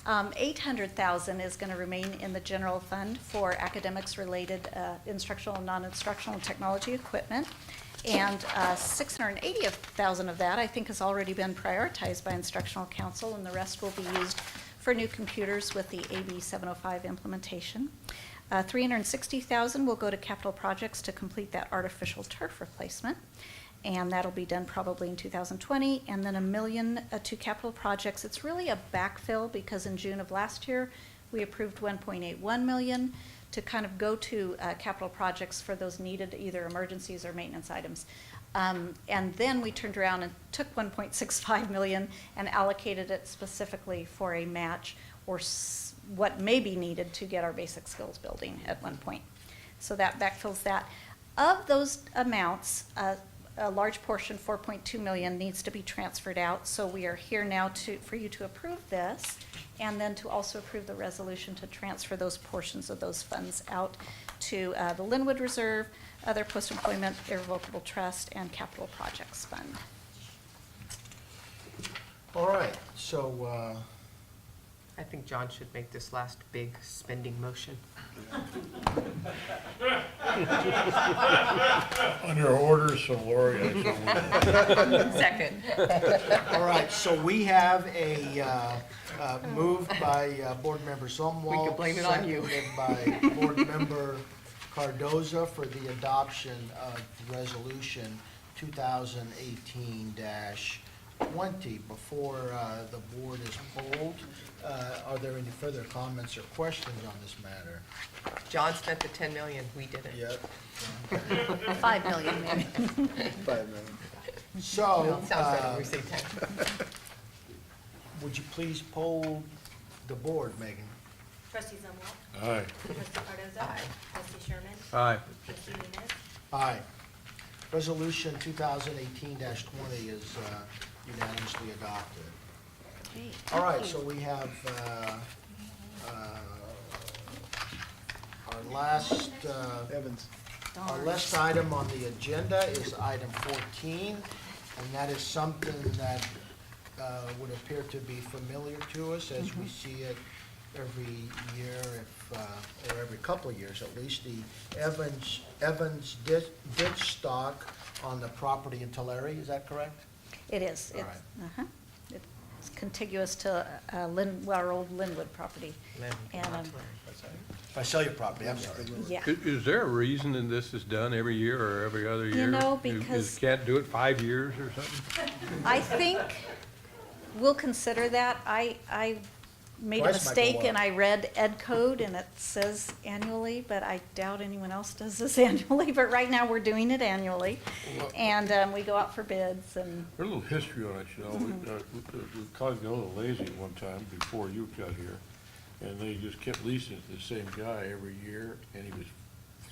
$800,000 is going to remain in the general fund for academics-related instructional and non-instructional technology equipment. And $680,000 of that, I think, has already been prioritized by Instructional Council, and the rest will be used for new computers with the AB 705 implementation. $360,000 will go to capital projects to complete that artificial turf replacement, and that'll be done probably in 2020. And then $1 million to capital projects. It's really a backfill because in June of last year, we approved $1.81 million to kind of go to capital projects for those needed either emergencies or maintenance items. And then we turned around and took $1.65 million and allocated it specifically for a match or what may be needed to get our basic skills building at one point. So that backfills that. Of those amounts, a large portion, $4.2 million, needs to be transferred out. So we are here now for you to approve this, and then to also approve the resolution to transfer those portions of those funds out to the Linwood Reserve, other post-employment irrevocable trust, and capital projects fund. All right, so I think John should make this last big spending motion. Under orders from Lori, I so moved. Second. All right, so we have a moved by Board Member Zumwalt. We can blame it on you. Seconded by Board Member Cardoza for the adoption of Resolution 2018-20. Before the board is polled, are there any further comments or questions on this matter? John spent the 10 million, we didn't. Yep. 5 million maybe. 5 million. So, Well, sounds better when we say 10. would you please poll the board, Megan? Trustee Zumwalt. Aye. Trustee Cardoza. Aye. Trustee Sherman. Aye. Trustee Nunez. Aye. Resolution 2018-20 is unanimously adopted. Okay, All right, thank you. so we have our last, Evans. our last item on the agenda is item 14, and that is something that would appear to be familiar to us as we see it every year, or every couple of years at least, the Evans ditch stock on the property in Tulare, is that correct? It is. All It's, it's contiguous to our old Linwood property. And, If I sell your property, I'm sorry. yeah. Is there a reason that this is done every year or every other year? know, You because- can't do it 5 years or something? I think we'll consider that. I made a Twice, Michael, mistake what? and I read Ed Code and it says annually, but I doubt anyone else does this annually. But right now, we're doing it annually. And we go out for bids and, There's a little history on it, you know. We called it a little lazy one time before you got here. And they just kept leasing it to the same guy every year, and he was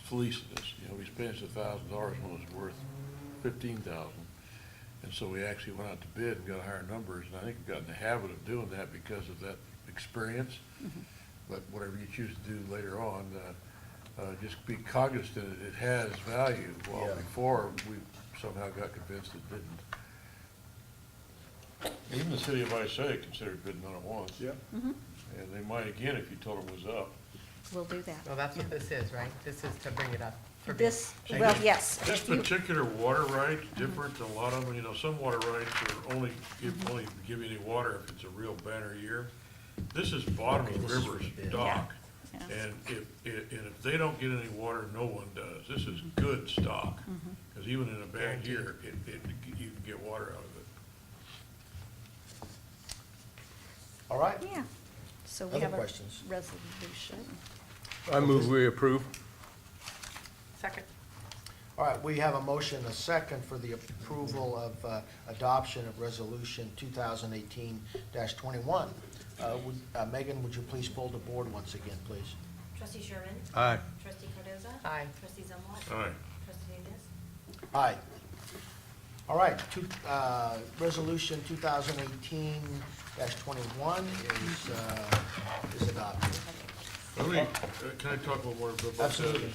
fleecing us. You know, we spent us $1,000 when it was worth $15,000. And so we actually went out to bid and got higher numbers, and I think we got in the habit of doing that because of that experience. But whatever you choose to do later on, just be cognizant that it has value, while Yeah. before we somehow got convinced it didn't. Even the city of Isaiah considered bidding on it once. Yep. And they might again if you told them it was up. we'll do that. Well, that's what this is, right? This is to bring it up for bid. This, well, yes. This particular water right's different than a lot of them. You know, some water rights are only give you any water if it's a real banner year. This is bottom of the river stock. Yeah. And if they don't get any water, no one does. This is good stock. Because even in a bad year, you can get water out of it. All right? Yeah. So we Other have a questions? resolution. I move we approve. Second. All right, we have a motion, a second, for the approval of adoption of Resolution 2018-21. Megan, would you please poll the board once again, please? Trustee Sherman. Aye. Trustee Cardoza. Aye. Trustee Zumwalt. All right. Trustee Nunez. Aye. All right, Resolution 2018-21 is adopted. Let me, can I talk a little more about that? Absolutely.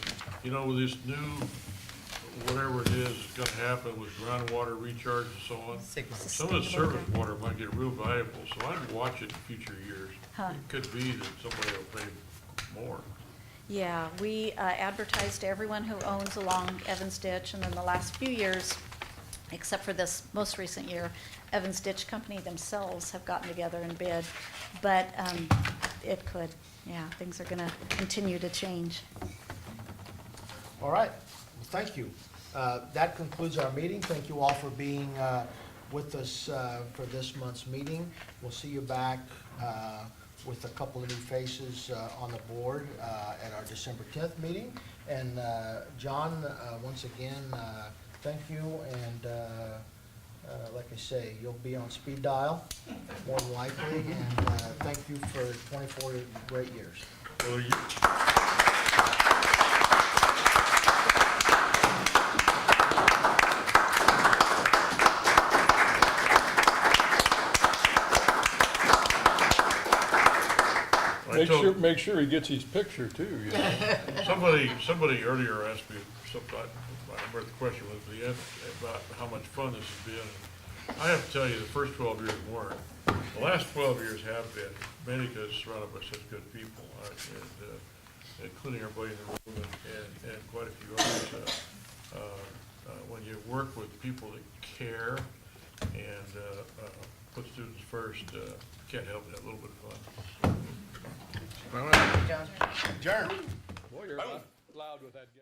You know, with this new, whatever it is gonna happen with groundwater recharge and so on, Sigma. some of the surface water might get real valuable, so I'd watch it in future years. Huh. It could be that somebody will pay more. Yeah, we advertised to everyone who owns along Evans Ditch, and then the last few years, except for this most recent year, Evans Ditch Company themselves have gotten together and bid. But it could, yeah, things are gonna continue to change. All right, well, thank you. That concludes our meeting. Thank you all for being with us for this month's meeting. We'll see you back with a couple of new faces on the board at our December 10th meeting. And John, once again, thank you, and like I say, you'll be on speed dial, more than likely, and thank you for 24 great years. Well, Make sure he gets his picture too, you know. Somebody earlier asked me, I remember the question was at the end, about how much fun this has been. I have to tell you, the first 12 years weren't. The last 12 years have been, mainly because it's surrounded by such good people, including our buddy in the room and quite a few others. When you work with people that care and put students first, can't help it, have a little bit of fun. John? Adjourn. Boy, you're loud with that.